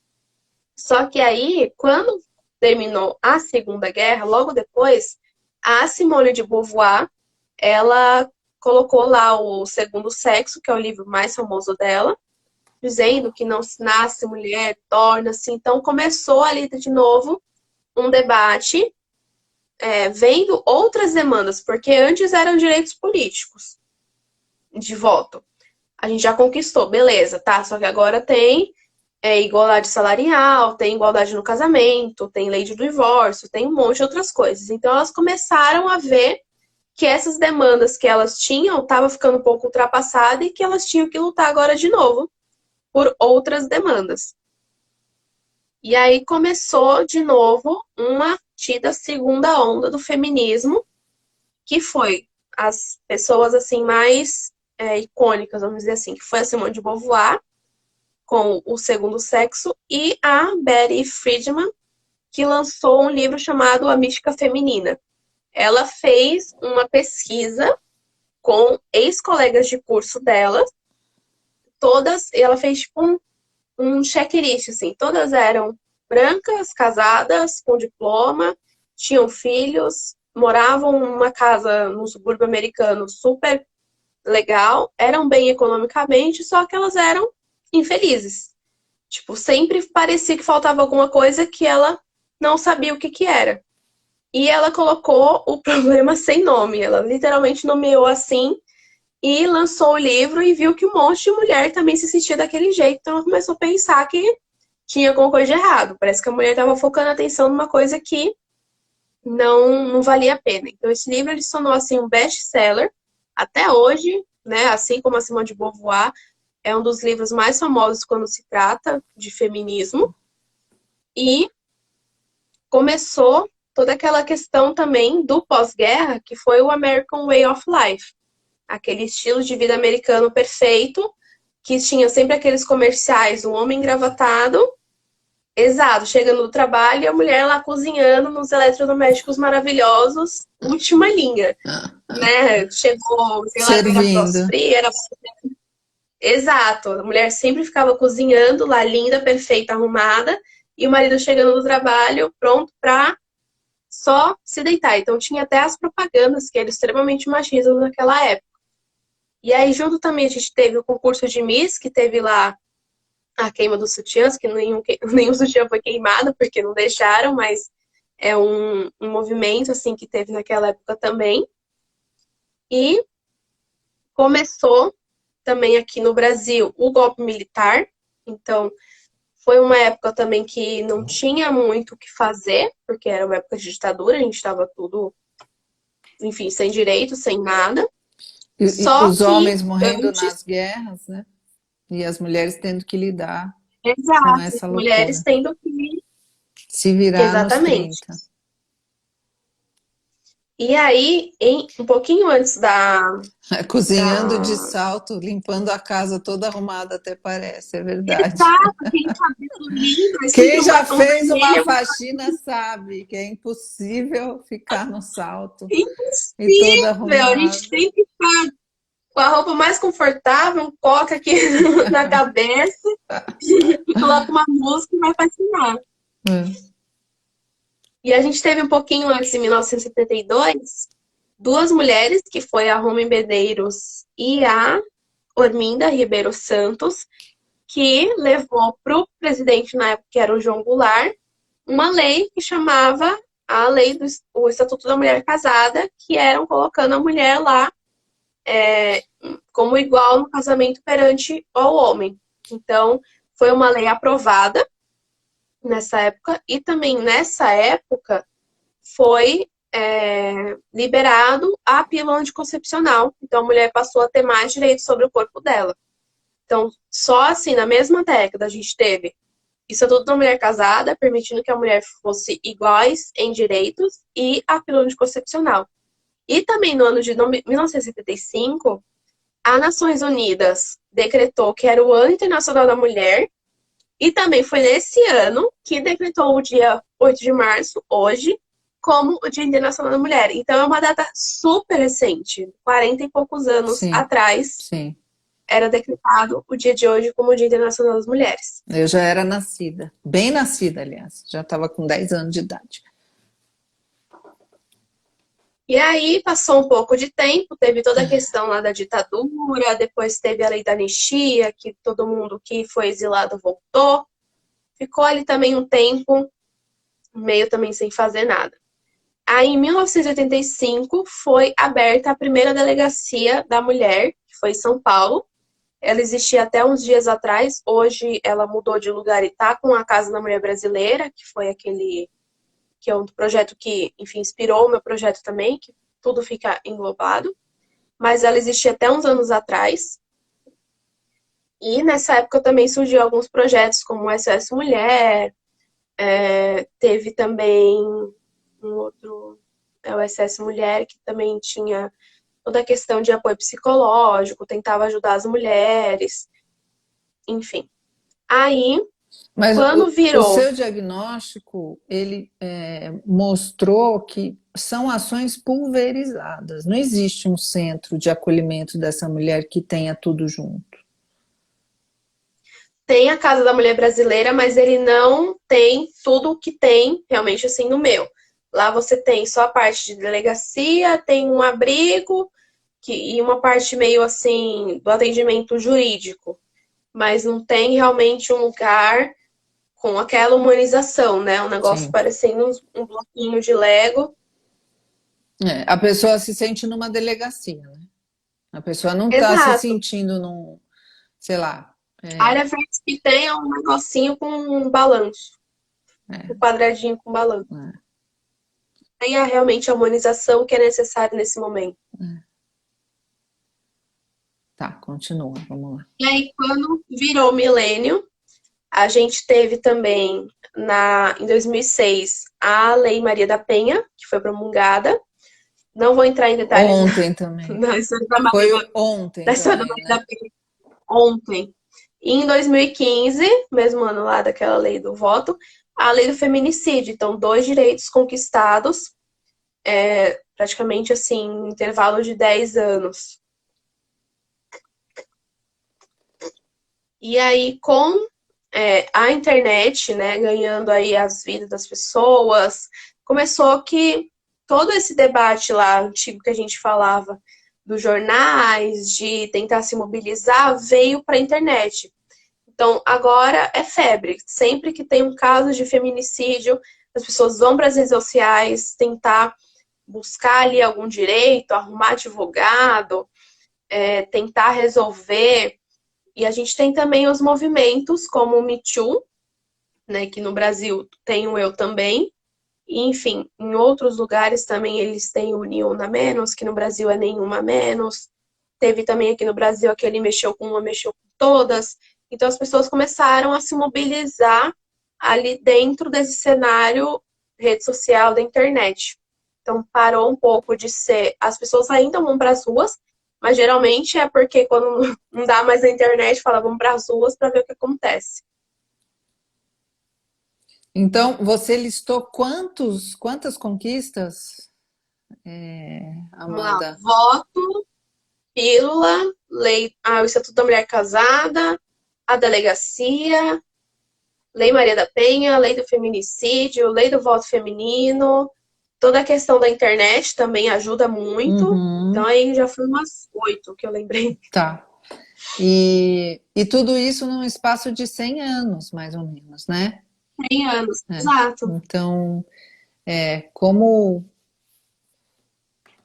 Speaker 2: Só que aí, quando terminou a Segunda Guerra, logo depois, a Simone de Beauvoir, ela colocou lá o Segundo Sexo, que é o livro mais famoso dela, dizendo que não se nasce mulher, torna-se. Então começou ali de novo um debate, vendo outras demandas, porque antes eram direitos políticos de voto. A gente já conquistou, beleza, tá? Só que agora tem igualdade salarial, tem igualdade no casamento, tem lei de divórcio, tem um monte de outras coisas. Então elas começaram a ver que essas demandas que elas tinham estavam ficando um pouco ultrapassadas e que elas tinham que lutar agora de novo por outras demandas. E aí começou de novo uma tida segunda onda do feminismo, que foi as pessoas assim mais icônicas, vamos dizer assim, que foi a Simone de Beauvoir, com o Segundo Sexo, e a Betty Friedman, que lançou um livro chamado A Mística Feminina. Ela fez uma pesquisa com ex-colegas de curso dela, todas, e ela fez tipo um checklist, assim, todas eram brancas, casadas, com diploma, tinham filhos, moravam numa casa no subúrbio americano super legal, eram bem economicamente, só que elas eram infelizes. Tipo, sempre parecia que faltava alguma coisa que ela não sabia o que que era. E ela colocou o problema sem nome. Ela literalmente nomeou assim e lançou o livro e viu que um monte de mulher também se sentia daquele jeito. Então ela começou a pensar que tinha alguma coisa de errado. Parece que a mulher estava focando a atenção numa coisa que não valia a pena. Então esse livro ele se tornou assim um best-seller até hoje, né? Assim como a Simone de Beauvoir, é um dos livros mais famosos quando se trata de feminismo. E começou toda aquela questão também do pós-guerra, que foi o American Way of Life. Aquele estilo de vida americano perfeito, que tinha sempre aqueles comerciais, um homem engravatado, exato, chegando do trabalho e a mulher lá cozinhando nos eletrodomésticos maravilhosos, última linha, né? Chegou, sei lá, era frost
Speaker 1: Servindo.
Speaker 2: free, era... Exato, a mulher sempre ficava cozinhando lá, linda, perfeita, arrumada, e o marido chegando do trabalho, pronto para só se deitar. Então tinha até as propagandas que eram extremamente machistas naquela época. E aí, junto também, a gente teve o concurso de Miss, que teve lá a queima dos sutiãs, que nenhum sutiã foi queimado, porque não deixaram, mas é um movimento, assim, que teve naquela época também. E começou também aqui no Brasil o golpe militar. Então, foi uma época também que não tinha muito o que fazer, porque era uma época de ditadura, a gente estava tudo, enfim, sem direito, sem nada.
Speaker 1: E
Speaker 2: Só
Speaker 1: os
Speaker 2: que
Speaker 1: homens morrendo
Speaker 2: antes,
Speaker 1: nas guerras, né? E as mulheres tendo que lidar com
Speaker 2: exato,
Speaker 1: essa
Speaker 2: mulheres
Speaker 1: loucura.
Speaker 2: tendo que.
Speaker 1: Se virar nos
Speaker 2: Exatamente.
Speaker 1: 30.
Speaker 2: E aí, um pouquinho antes
Speaker 1: Cozinhando de
Speaker 2: da...
Speaker 1: salto, limpando a casa toda arrumada, até parece, é verdade.
Speaker 2: Exato, aquele cabelo lindo, aí sempre
Speaker 1: Quem
Speaker 2: um
Speaker 1: já
Speaker 2: batom
Speaker 1: fez uma
Speaker 2: vermelho.
Speaker 1: faxina sabe que é impossível ficar no salto e toda
Speaker 2: Impossível! A gente
Speaker 1: arrumada.
Speaker 2: tem que ficar com a roupa mais confortável, um coque aqui na cabeça e coloca uma música e vai fascinar.
Speaker 1: É.
Speaker 2: E a gente teve um pouquinho antes, em 1972, duas mulheres, que foi a Romen Medeiros e a Orminda Ribeiro Santos, que levou para o presidente na época, que era o João Goulart, uma lei que chamava a lei do o Estatuto da Mulher Casada, que eram colocando a mulher lá como igual no casamento perante ao homem. Então, foi uma lei aprovada nessa época, e também nessa época foi liberado a pílula anticoncepcional. Então, a mulher passou a ter mais direitos sobre o corpo dela. Então, só assim, na mesma década, a gente teve Estatuto da Mulher Casada, permitindo que a mulher fosse iguais em direitos, e a pílula anticoncepcional. E também no ano de 1975, a Nações Unidas decretou que era o Ano Internacional da Mulher, e também foi nesse ano que decretou o dia 8 de março, hoje, como o Dia Internacional da Mulher. Então é uma data super recente, 40 e poucos anos
Speaker 1: Sim,
Speaker 2: atrás,
Speaker 1: sim.
Speaker 2: era decretado o dia de hoje como o Dia Internacional das Mulheres.
Speaker 1: Eu já era nascida, bem nascida, aliás, já estava com 10 anos de idade.
Speaker 2: E aí passou um pouco de tempo, teve toda a questão lá da ditadura, depois teve a lei da anistia, que todo mundo que foi exilado voltou. Ficou ali também um tempo, meio também sem fazer nada. Aí, em 1985, foi aberta a primeira delegacia da mulher, que foi em São Paulo. Ela existia até uns dias atrás, hoje ela mudou de lugar e está com a Casa da Mulher Brasileira, que foi aquele que é um projeto que, enfim, inspirou o meu projeto também, que tudo fica englobado. Mas ela existia até uns anos atrás. E nessa época também surgiu alguns projetos, como o SOS Mulher, teve também um outro, o SS Mulher, que também tinha toda a questão de apoio psicológico, tentava ajudar as mulheres, enfim. Aí
Speaker 1: Mas
Speaker 2: Quando
Speaker 1: o
Speaker 2: virou,
Speaker 1: seu diagnóstico, ele mostrou que são ações pulverizadas. Não existe um centro de acolhimento dessa mulher que tenha tudo junto.
Speaker 2: tem a Casa da Mulher Brasileira, mas ele não tem tudo o que tem realmente assim no meu. Lá você tem só a parte de delegacia, tem um abrigo e uma parte meio assim do atendimento jurídico, mas não tem realmente um lugar com aquela humanização, né? Um negócio
Speaker 1: Sim.
Speaker 2: parecendo um bloquinho de Lego.
Speaker 1: A pessoa se sente numa delegacia, né? A pessoa não está se
Speaker 2: Exato.
Speaker 1: sentindo num, sei lá,
Speaker 2: A área verde que tem é um negocinho com um balanço, um
Speaker 1: é,
Speaker 2: quadradinho com balanço.
Speaker 1: é,
Speaker 2: Tem realmente a humanização que é necessária nesse momento.
Speaker 1: tá, continua, vamos lá.
Speaker 2: E aí, quando virou milênio, a gente teve também, em 2006, a Lei Maria da Penha, que foi promulgada. Não vou entrar em detalhes
Speaker 1: Ontem também.
Speaker 2: na história da Maria
Speaker 1: Foi
Speaker 2: da
Speaker 1: ontem
Speaker 2: história da
Speaker 1: também,
Speaker 2: Maria
Speaker 1: né?
Speaker 2: da Penha ontem. E em 2015, mesmo ano lá daquela lei do voto, a lei do feminicídio. Então, dois direitos conquistados, praticamente assim, em intervalo de 10 anos. E aí, com a internet, né, ganhando aí as vidas das pessoas, começou que todo esse debate lá antigo que a gente falava dos jornais, de tentar se mobilizar, veio para a internet. Então, agora é febre. Sempre que tem um caso de feminicídio, as pessoas vão para as redes sociais tentar buscar ali algum direito, arrumar advogado, tentar resolver. E a gente tem também os movimentos como o Me Too, né, que no Brasil tem o Eu Também. E, enfim, em outros lugares também eles têm o Nenhum a Menos, que no Brasil é Nenhuma a Menos. Teve também aqui no Brasil aquele Mexeu com uma, mexeu com todas. Então as pessoas começaram a se mobilizar ali dentro desse cenário rede social da internet. Então parou um pouco de ser. As pessoas ainda vão para as ruas, mas geralmente é porque quando não dá mais na internet, fala vamos para as ruas para ver o que acontece.
Speaker 1: Então, você listou quantas conquistas,
Speaker 2: Vamos lá.
Speaker 1: Amanda?
Speaker 2: Voto, pílula, lei, o Estatuto da Mulher Casada, a delegacia, Lei Maria da Penha, Lei do Feminicídio, Lei do Voto Feminino, toda a questão da internet também ajuda muito. Então
Speaker 1: Uhum,
Speaker 2: aí já foi umas 8 que eu lembrei.
Speaker 1: tá. E tudo isso num espaço de 100 anos, mais ou menos, né?
Speaker 2: 100 anos,
Speaker 1: É.
Speaker 2: exato.
Speaker 1: Então, como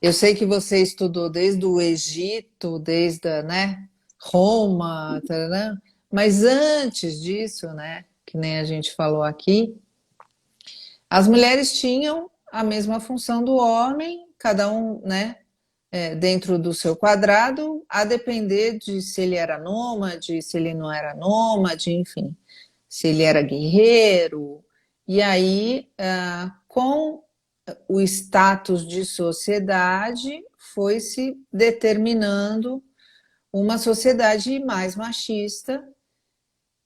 Speaker 1: eu sei que você estudou desde o Egito, desde a, né, Roma, tarará, mas antes disso, né, que nem a gente falou aqui, as mulheres tinham a mesma função do homem, cada um, né, dentro do seu quadrado, a depender de se ele era nômade, se ele não era nômade, enfim, se ele era guerreiro. E aí, com o status de sociedade, foi se determinando uma sociedade mais machista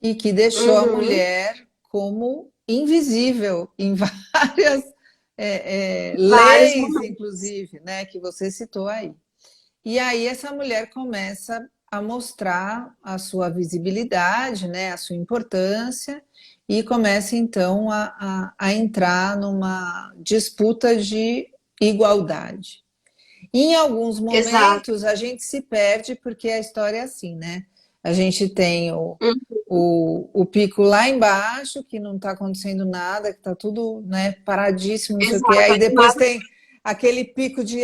Speaker 1: e que deixou a
Speaker 2: Uhum,
Speaker 1: mulher como invisível em várias
Speaker 2: vários
Speaker 1: leis,
Speaker 2: momentos.
Speaker 1: inclusive, né, que você citou aí. E aí essa mulher começa a mostrar a sua visibilidade, né, a sua importância, e começa então a entrar numa disputa de igualdade. Em alguns
Speaker 2: Exato.
Speaker 1: momentos a gente se perde porque a história é assim, né? A gente tem
Speaker 2: Uhum,
Speaker 1: o pico lá embaixo, que não está acontecendo nada, que está tudo, né, paradíssimo, não sei o quê.
Speaker 2: exato.
Speaker 1: Aí
Speaker 2: Aí
Speaker 1: depois
Speaker 2: nada.
Speaker 1: tem aquele pico de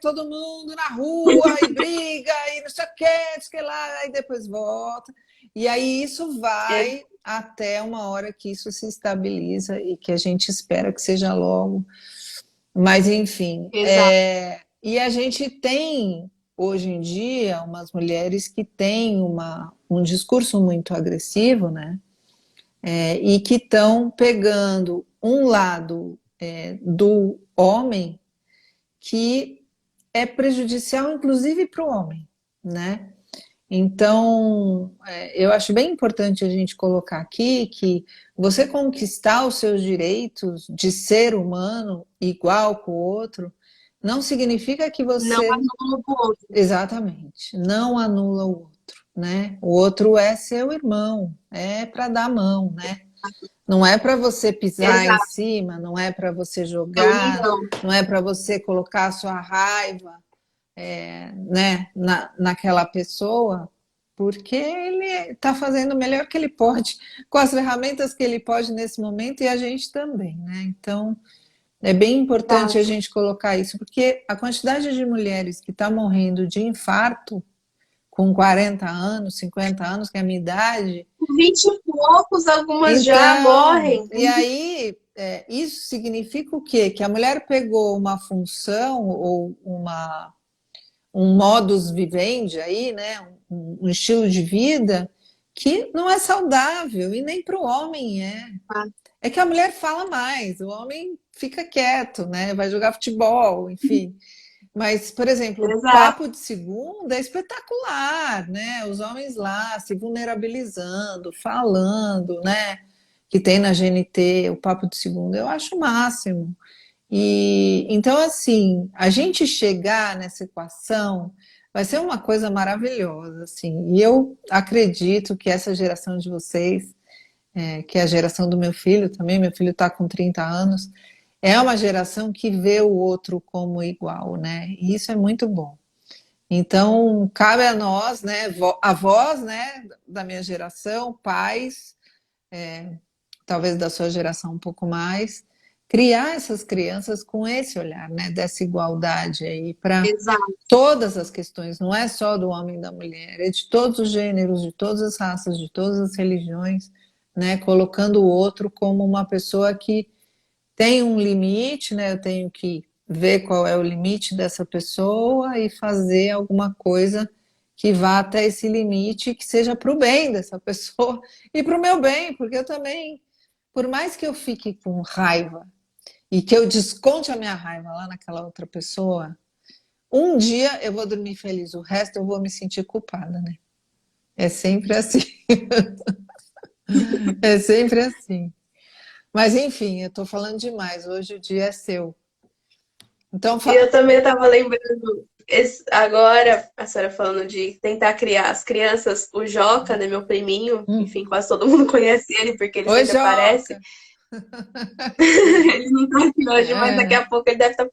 Speaker 1: todo mundo na rua e briga e não sei o quê, não sei o que lá, aí depois volta. E aí isso vai até uma hora que isso se estabiliza e que a gente espera que seja logo. Mas, enfim,
Speaker 2: Exato.
Speaker 1: e a gente tem, hoje em dia, umas mulheres que têm um discurso muito agressivo, né? E que estão pegando um lado do homem que é prejudicial, inclusive, para o homem, né? Então, eu acho bem importante a gente colocar aqui que você conquistar os seus direitos de ser humano igual com o outro, não significa que
Speaker 2: Não
Speaker 1: você.
Speaker 2: anula o outro.
Speaker 1: Exatamente, não anula o outro, né? O outro é seu irmão, é para dar a mão, né? Não é para você pisar em
Speaker 2: Exato.
Speaker 1: cima, não é para você
Speaker 2: Não,
Speaker 1: jogar,
Speaker 2: não.
Speaker 1: não é para você colocar a sua raiva, né, naquela pessoa, porque ele está fazendo o melhor que ele pode, com as ferramentas que ele pode nesse momento, e a gente também, né? Então, é bem importante a
Speaker 2: Exato.
Speaker 1: gente colocar isso, porque a quantidade de mulheres que está morrendo de infarto com 40 anos, 50 anos, que é a minha idade.
Speaker 2: Com 20 e poucos, algumas já
Speaker 1: Então,
Speaker 2: morrem.
Speaker 1: e aí, isso significa o quê? Que a mulher pegou uma função ou um modus vivendi aí, né? Um estilo de vida que não é saudável e nem para o homem é. É que a mulher fala mais, o homem fica quieto, né? Vai jogar futebol, enfim. Mas, por exemplo, o
Speaker 2: Exato.
Speaker 1: papo de segunda é espetacular, né? Os homens lá se vulnerabilizando, falando, né? Que tem na GNT o papo de segunda, eu acho o máximo. E então, assim, a gente chegar nessa equação vai ser uma coisa maravilhosa, assim. E eu acredito que essa geração de vocês, que é a geração do meu filho está com 30 anos, é uma geração que vê o outro como igual, né? E isso é muito bom. Então, cabe a nós, né, avós, né, da minha geração, pais, talvez da sua geração um pouco mais, criar essas crianças com esse olhar, né, dessa igualdade aí para
Speaker 2: Exato.
Speaker 1: todas as questões, não é só do homem e da mulher, é de todos os gêneros, de todas as raças, de todas as religiões, né, colocando o outro como uma pessoa que tem um limite, né? Eu tenho que ver qual é o limite dessa pessoa e fazer alguma coisa que vá até esse limite, que seja para o bem dessa pessoa e para o meu bem, porque eu também, por mais que eu fique com raiva e que eu desconte a minha raiva lá naquela outra pessoa, um dia eu vou dormir feliz, o resto eu vou me sentir culpada, né? É sempre assim. É sempre assim. Mas enfim, eu estou falando demais. Hoje o dia é seu. Então,
Speaker 2: E eu também estava lembrando, agora, a senhora falando de tentar criar as crianças, o Joca, né, meu priminho, enfim, quase todo mundo conhece ele, porque ele
Speaker 1: oi,
Speaker 2: sempre aparece.
Speaker 1: Joca.
Speaker 2: Ele não está aqui hoje, mas daqui
Speaker 1: É,
Speaker 2: a pouco ele deve estar.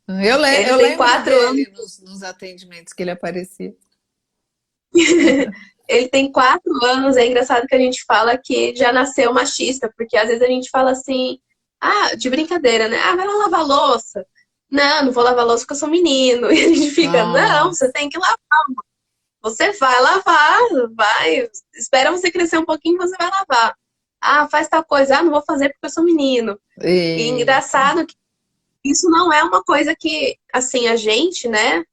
Speaker 2: Ele
Speaker 1: eu
Speaker 2: tem
Speaker 1: lembro
Speaker 2: 4 anos.
Speaker 1: dele nos atendimentos que ele aparecia.
Speaker 2: Ele tem 4 anos, é engraçado que a gente fala que já nasceu machista, porque às vezes a gente fala assim, de brincadeira, né? Ah, vai lá lavar louça. Não, não vou lavar louça porque eu sou menino. E a gente fica, não, você
Speaker 1: Nossa.
Speaker 2: tem que lavar. Você vai lavar, vai. Espera você crescer um pouquinho, você vai lavar. Ah, faz tal coisa. Ah, não vou fazer porque eu sou menino. E
Speaker 1: Eita.
Speaker 2: engraçado que isso não é uma coisa que, assim, a gente, né,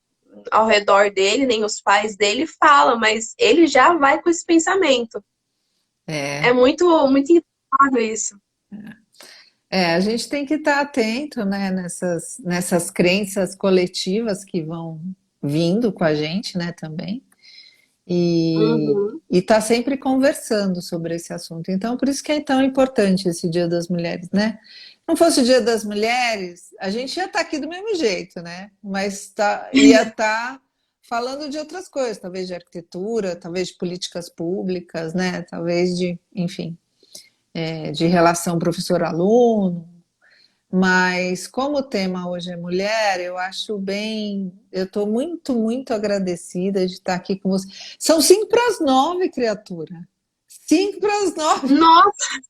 Speaker 2: ao redor dele, nem os pais dele fala, mas ele já vai com esse pensamento. É
Speaker 1: É,
Speaker 2: muito, muito engraçado isso.
Speaker 1: a gente tem que estar atento, né, nessas crenças coletivas que vão vindo com a gente, né, também. E
Speaker 2: Uhum.
Speaker 1: está sempre conversando sobre esse assunto. Então, por isso que é tão importante esse Dia das Mulheres, né? Não fosse o Dia das Mulheres, a gente ia estar aqui do mesmo jeito, né? Mas ia estar falando de outras coisas, talvez de arquitetura, talvez de políticas públicas, né? Talvez de, enfim, de relação professor-aluno. Mas como o tema hoje é mulher, eu acho bem. Eu estou muito, muito agradecida de estar aqui com você. São 5 para as 9, criatura. 5 para as 9.
Speaker 2: Nossa,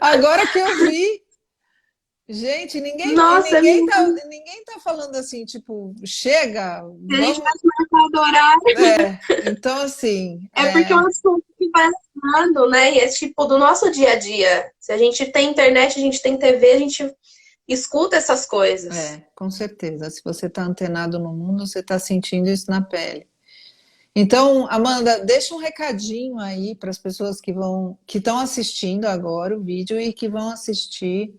Speaker 1: Agora que eu vi. Gente,
Speaker 2: nossa, amiga,
Speaker 1: ninguém tá falando assim, tipo, chega,
Speaker 2: se a gente
Speaker 1: vamos.
Speaker 2: tivesse marcado o horário,
Speaker 1: Então, assim,
Speaker 2: é porque é um assunto que vai levando, né? E é tipo do nosso dia a dia. Se a gente tem internet, a gente tem TV, a gente escuta essas coisas.
Speaker 1: com certeza. Se você está antenado no mundo, você está sentindo isso na pele. Então, Amanda, deixa um recadinho aí para as pessoas que estão assistindo agora o vídeo e que vão assistir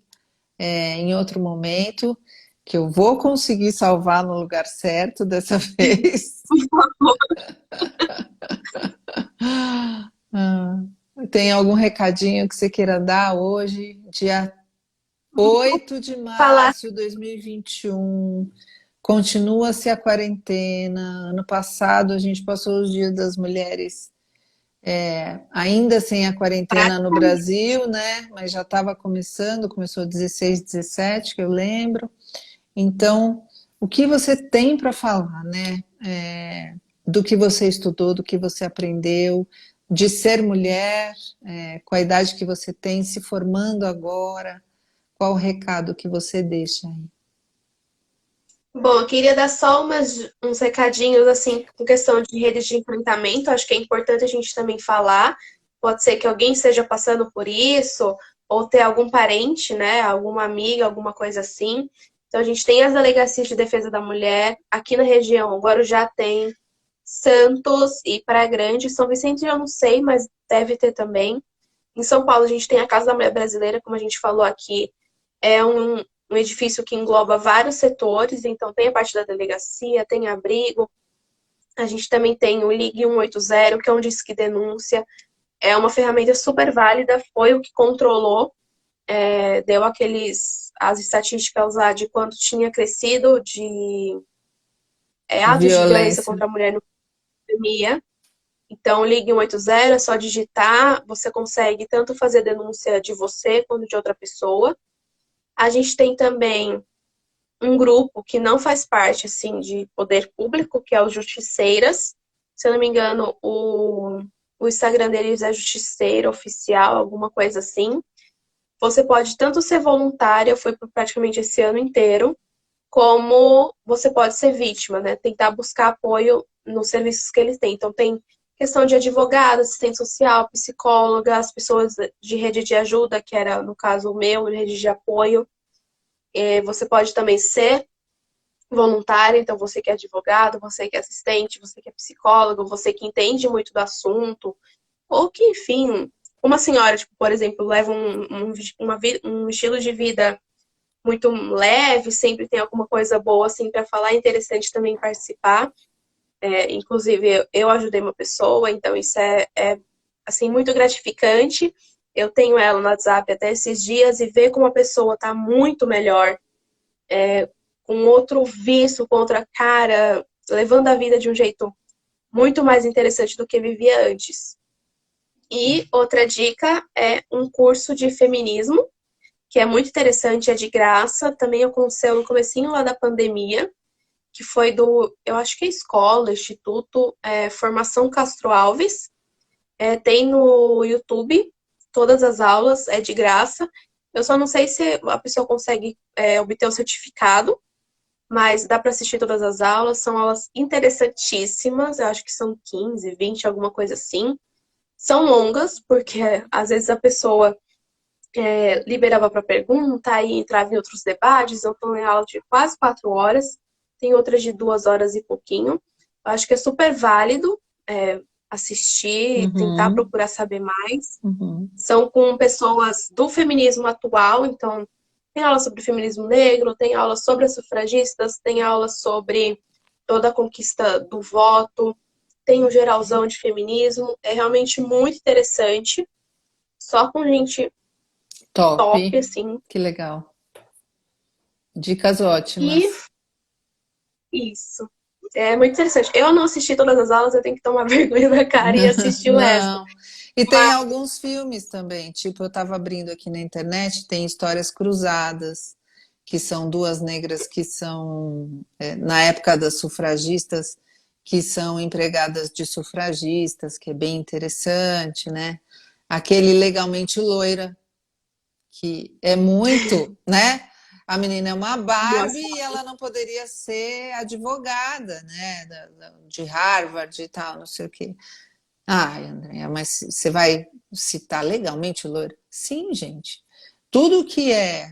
Speaker 1: em outro momento, que eu vou conseguir salvar no lugar certo dessa vez. Tem algum recadinho que você queira dar hoje, dia 8 de
Speaker 2: Falar
Speaker 1: março de 2021? Continua-se a quarentena. Ano passado a gente passou os Dias das Mulheres ainda sem a quarentena no Brasil, né? Mas já estava começando, começou 16, 17, que eu lembro. Então, o que você tem para falar, né? Do que você estudou, do que você aprendeu, de ser mulher, com a idade que você tem, se formando agora, qual o recado que você deixa aí?
Speaker 2: Bom, eu queria dar só uns recadinhos, assim, com questão de redes de enfrentamento. Acho que é importante a gente também falar. Pode ser que alguém esteja passando por isso, ou ter algum parente, né? Alguma amiga, alguma coisa assim. Então, a gente tem as delegacias de defesa da mulher. Aqui na região, Guarujá tem, Santos e Praia Grande. São Vicente eu não sei, mas deve ter também. Em São Paulo, a gente tem a Casa da Mulher Brasileira, como a gente falou aqui. É um edifício que engloba vários setores, então tem a parte da delegacia, tem abrigo, a gente também tem o Ligue 180, que é um disque denúncia, é uma ferramenta super válida, foi o que controlou, deu as estatísticas lá de quanto tinha crescido de atos de violência
Speaker 1: Violência.
Speaker 2: contra a mulher na pandemia. Então, Ligue 180, é só digitar, você consegue tanto fazer denúncia de você quanto de outra pessoa. A gente tem também um grupo que não faz parte assim de poder público, que é os Justiceiras. Se eu não me engano, o Instagram deles é Justiceira Oficial, alguma coisa assim. Você pode tanto ser voluntária, foi por praticamente esse ano inteiro, como você pode ser vítima, né? Tentar buscar apoio nos serviços que eles têm. Então, tem questão de advogado, assistente social, psicóloga, as pessoas de rede de ajuda, que era, no caso, o meu, rede de apoio. Você pode também ser voluntária, então você que é advogado, você que é assistente, você que é psicólogo, você que entende muito do assunto, ou que, enfim, uma senhora, tipo, por exemplo, leva um estilo de vida muito leve, sempre tem alguma coisa boa assim para falar, é interessante também participar. Inclusive, eu ajudei uma pessoa, então isso é assim muito gratificante. Eu tenho ela no WhatsApp até esses dias e ver como a pessoa está muito melhor, com outro vício, com outra cara, levando a vida de um jeito muito mais interessante do que vivia antes. E outra dica é um curso de feminismo, que é muito interessante, é de graça. Também aconteceu no comecinho lá da pandemia, que foi eu acho que é escola, instituto, Formação Castro Alves. Tem no YouTube todas as aulas, é de graça. Eu só não sei se a pessoa consegue obter o certificado, mas dá para assistir todas as aulas, são aulas interessantíssimas, eu acho que são 15, 20, alguma coisa assim. São longas, porque às vezes a pessoa liberava para pergunta e entrava em outros debates, então é aula de quase 4 horas, tem outras de 2 horas e pouquinho. Eu acho que é super válido assistir, tentar
Speaker 1: Uhum,
Speaker 2: procurar saber mais.
Speaker 1: uhum.
Speaker 2: São com pessoas do feminismo atual, então tem aula sobre feminismo negro, tem aula sobre as sufragistas, tem aula sobre toda a conquista do voto, tem um geralzão de feminismo. É realmente muito interessante, só com gente
Speaker 1: Top,
Speaker 2: top, assim.
Speaker 1: que legal. Dicas
Speaker 2: E
Speaker 1: ótimas.
Speaker 2: isso. É muito interessante. Eu não assisti todas as aulas, eu tenho que tomar vergonha na cara e assistir o resto.
Speaker 1: Não. E tem alguns filmes também, tipo, eu estava abrindo aqui na internet, tem Histórias Cruzadas, que são duas negras que são, na época das sufragistas, que são empregadas de sufragistas, que é bem interessante, né? Aquele Legalmente Loira, que é muito, né? A menina é uma Barbie
Speaker 2: Nossa,
Speaker 1: e ela não poderia ser advogada, né? De Harvard e tal, não sei o quê. Ai, Andréa, mas você vai citar legalmente loira? Sim, gente. Tudo que
Speaker 2: é,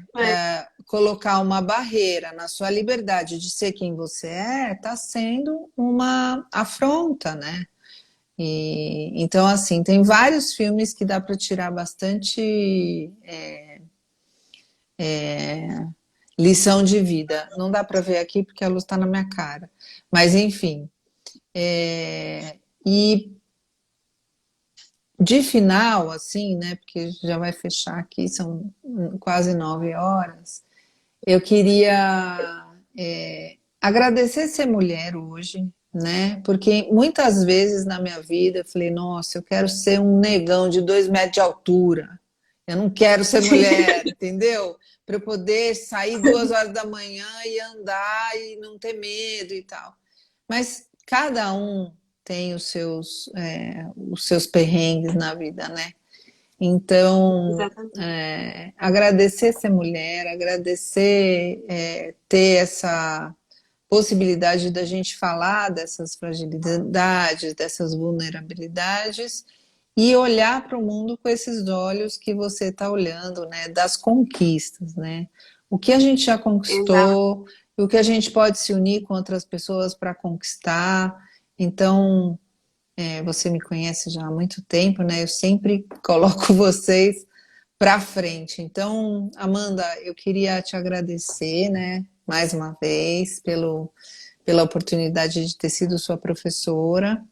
Speaker 1: colocar uma barreira na sua liberdade de ser quem você está sendo uma afronta, né? Então, assim, tem vários filmes que dá para tirar bastante lição de vida. Não dá para ver aqui porque a luz está na minha cara. Mas, enfim. E de final, assim, né? Porque já vai fechar aqui, são quase 9 horas. Eu queria agradecer ser mulher hoje, né? Porque muitas vezes na minha vida eu falei, nossa, eu quero ser um negão de 2 metros de altura. Eu não quero ser mulher, entendeu? Para eu poder sair 2 horas da manhã e andar e não ter medo e tal. Mas cada um tem os seus perrengues na vida, né? Então,
Speaker 2: Exatamente.
Speaker 1: agradecer ser mulher, agradecer ter essa possibilidade da gente falar dessas fragilidades, dessas vulnerabilidades e olhar para o mundo com esses olhos que você está olhando, né? Das conquistas, né? O que a gente já
Speaker 2: Exato.
Speaker 1: conquistou, o que a gente pode se unir com outras pessoas para conquistar. Então, você me conhece já há muito tempo, né? Eu sempre coloco vocês para frente. Então, Amanda, eu queria te agradecer, né? Mais uma vez pela oportunidade de ter sido sua professora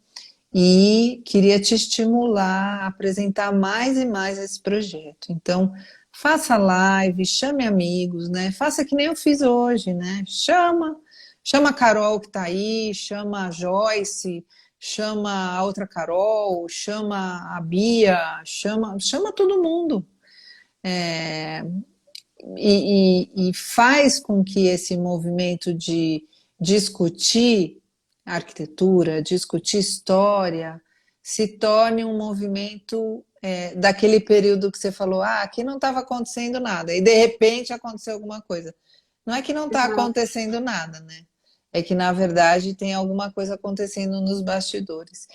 Speaker 1: e queria te estimular a apresentar mais e mais esse projeto. Então, faça live, chame amigos, né? Faça que nem eu fiz hoje, né? Chama a Carol que está aí, chama a Joyce, chama a outra Carol, chama a Bia, chama todo mundo. E faz com que esse movimento de discutir arquitetura, discutir história, se torne um movimento daquele período que você falou, aqui não estava acontecendo nada, e de repente aconteceu alguma coisa. Não é que não está
Speaker 2: Exato.
Speaker 1: acontecendo nada, né? É que, na verdade, tem alguma coisa acontecendo nos bastidores.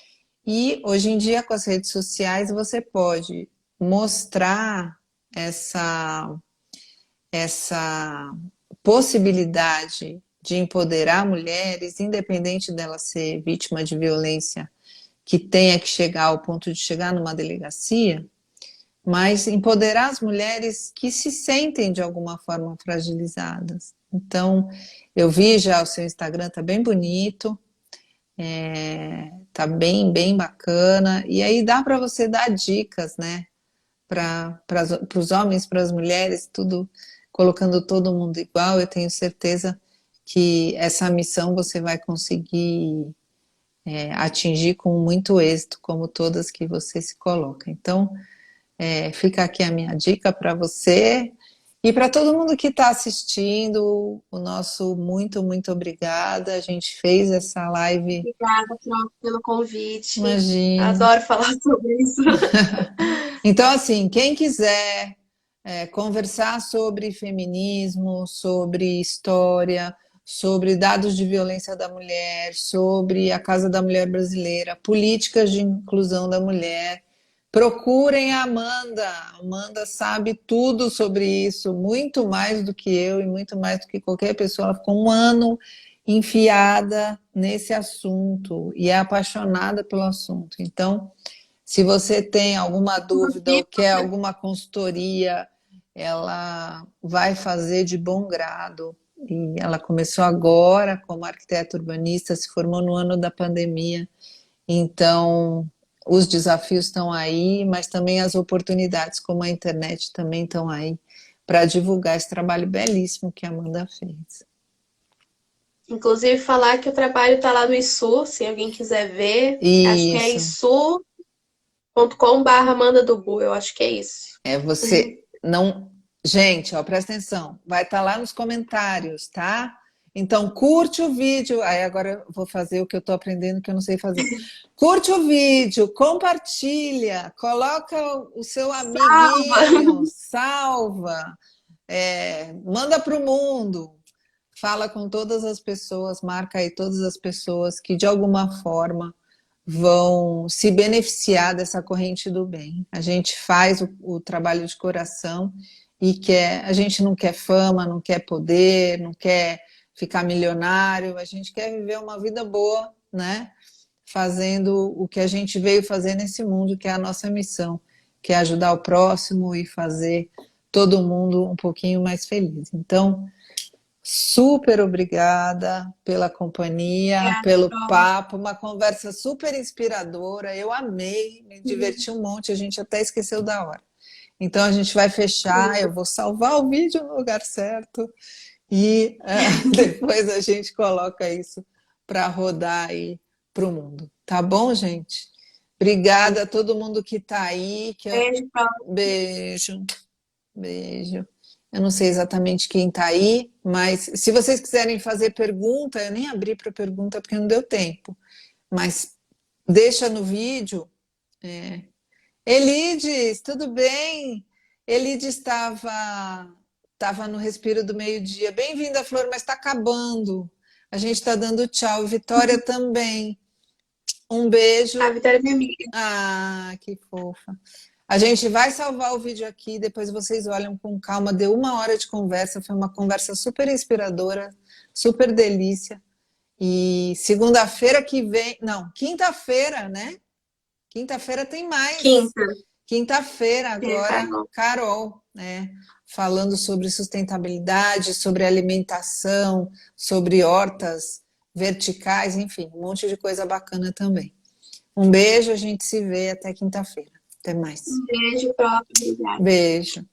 Speaker 1: E hoje em dia, com as redes sociais, você pode mostrar essa essa possibilidade de empoderar mulheres, independente dela ser vítima de violência, que tenha que chegar ao ponto de chegar numa delegacia, mas empoderar as mulheres que se sentem de alguma forma fragilizadas. Então, eu vi já o seu Instagram, tá bem bonito, tá bem, bem bacana, e aí dá para você dar dicas, né, para os homens, para as mulheres, tudo colocando todo mundo igual. Eu tenho certeza que essa missão você vai conseguir atingir com muito êxito, como todas que você se coloca. Então, fica aqui a minha dica para você e para todo mundo que está assistindo. O nosso muito, muito obrigada. A gente fez essa live.
Speaker 2: Obrigada, Flor, pelo convite.
Speaker 1: Imagina.
Speaker 2: Adoro falar sobre isso.
Speaker 1: Então, assim, quem quiser conversar sobre feminismo, sobre história, sobre dados de violência da mulher, sobre a Casa da Mulher Brasileira, políticas de inclusão da mulher, procurem a Amanda. A Amanda sabe tudo sobre isso, muito mais do que eu e muito mais do que qualquer pessoa. Ela ficou um ano enfiada nesse assunto e é apaixonada pelo assunto. Então, se você tem alguma dúvida ou quer alguma consultoria, ela vai fazer de bom grado. E ela começou agora como arquiteta urbanista, se formou no ano da pandemia. Então, os desafios estão aí, mas também as oportunidades, como a internet, também estão aí para divulgar esse trabalho belíssimo que a Amanda fez.
Speaker 2: Inclusive, falar que o trabalho está lá no ISU, se alguém quiser ver. Acho que é
Speaker 1: Isso.
Speaker 2: isu.com/Amanda Dubu, eu acho que é isso.
Speaker 1: Você não. Gente, ó, presta atenção. Vai estar lá nos comentários, tá? Então, curte o vídeo. Aí agora eu vou fazer o que eu estou aprendendo que eu não sei fazer. Curte o vídeo, compartilha, coloca o seu amiguinho, salva, manda para o mundo. Fala com todas as pessoas, marca aí todas as pessoas que de alguma forma vão se beneficiar dessa corrente do bem. A gente faz o trabalho de coração e a gente não quer fama, não quer poder, não quer ficar milionário, a gente quer viver uma vida boa, né? Fazendo o que a gente veio fazer nesse mundo, que é a nossa missão, que é ajudar o próximo e fazer todo mundo um pouquinho mais feliz. Então, Super obrigada pela companhia,
Speaker 2: Obrigada,
Speaker 1: pelo
Speaker 2: Pro.
Speaker 1: papo, uma conversa super inspiradora. Eu amei, me diverti um monte, a gente até esqueceu da hora. Então a gente vai fechar, eu vou salvar o vídeo no lugar certo e depois a gente coloca isso para rodar aí para o mundo. Tá bom, gente? Obrigada a todo mundo que está aí.
Speaker 2: Beijo, Pro.
Speaker 1: Beijo, beijo. Eu não sei exatamente quem está aí, mas se vocês quiserem fazer pergunta, eu nem abri para pergunta porque não deu tempo, mas deixa no vídeo. Elides, tudo bem? Elides estava no Respiro do Meio-Dia. Bem-vinda, Flor, mas está acabando. A gente está dando tchau. Vitória também. Um
Speaker 2: A
Speaker 1: beijo.
Speaker 2: Vitória é minha amiga.
Speaker 1: Ah, que fofa. A gente vai salvar o vídeo aqui, depois vocês olham com calma. Deu 1 hora de conversa, foi uma conversa super inspiradora, super delícia. E segunda-feira que vem, não, quinta-feira, né? Quinta-feira tem mais.
Speaker 2: Quinta.
Speaker 1: Quinta-feira,
Speaker 2: É,
Speaker 1: agora,
Speaker 2: Carol.
Speaker 1: Carol, né? Falando sobre sustentabilidade, sobre alimentação, sobre hortas verticais, enfim, um monte de coisa bacana também. Um beijo, a gente se vê até quinta-feira. Até mais.
Speaker 2: Um beijo, Pro. Obrigada.
Speaker 1: Beijo.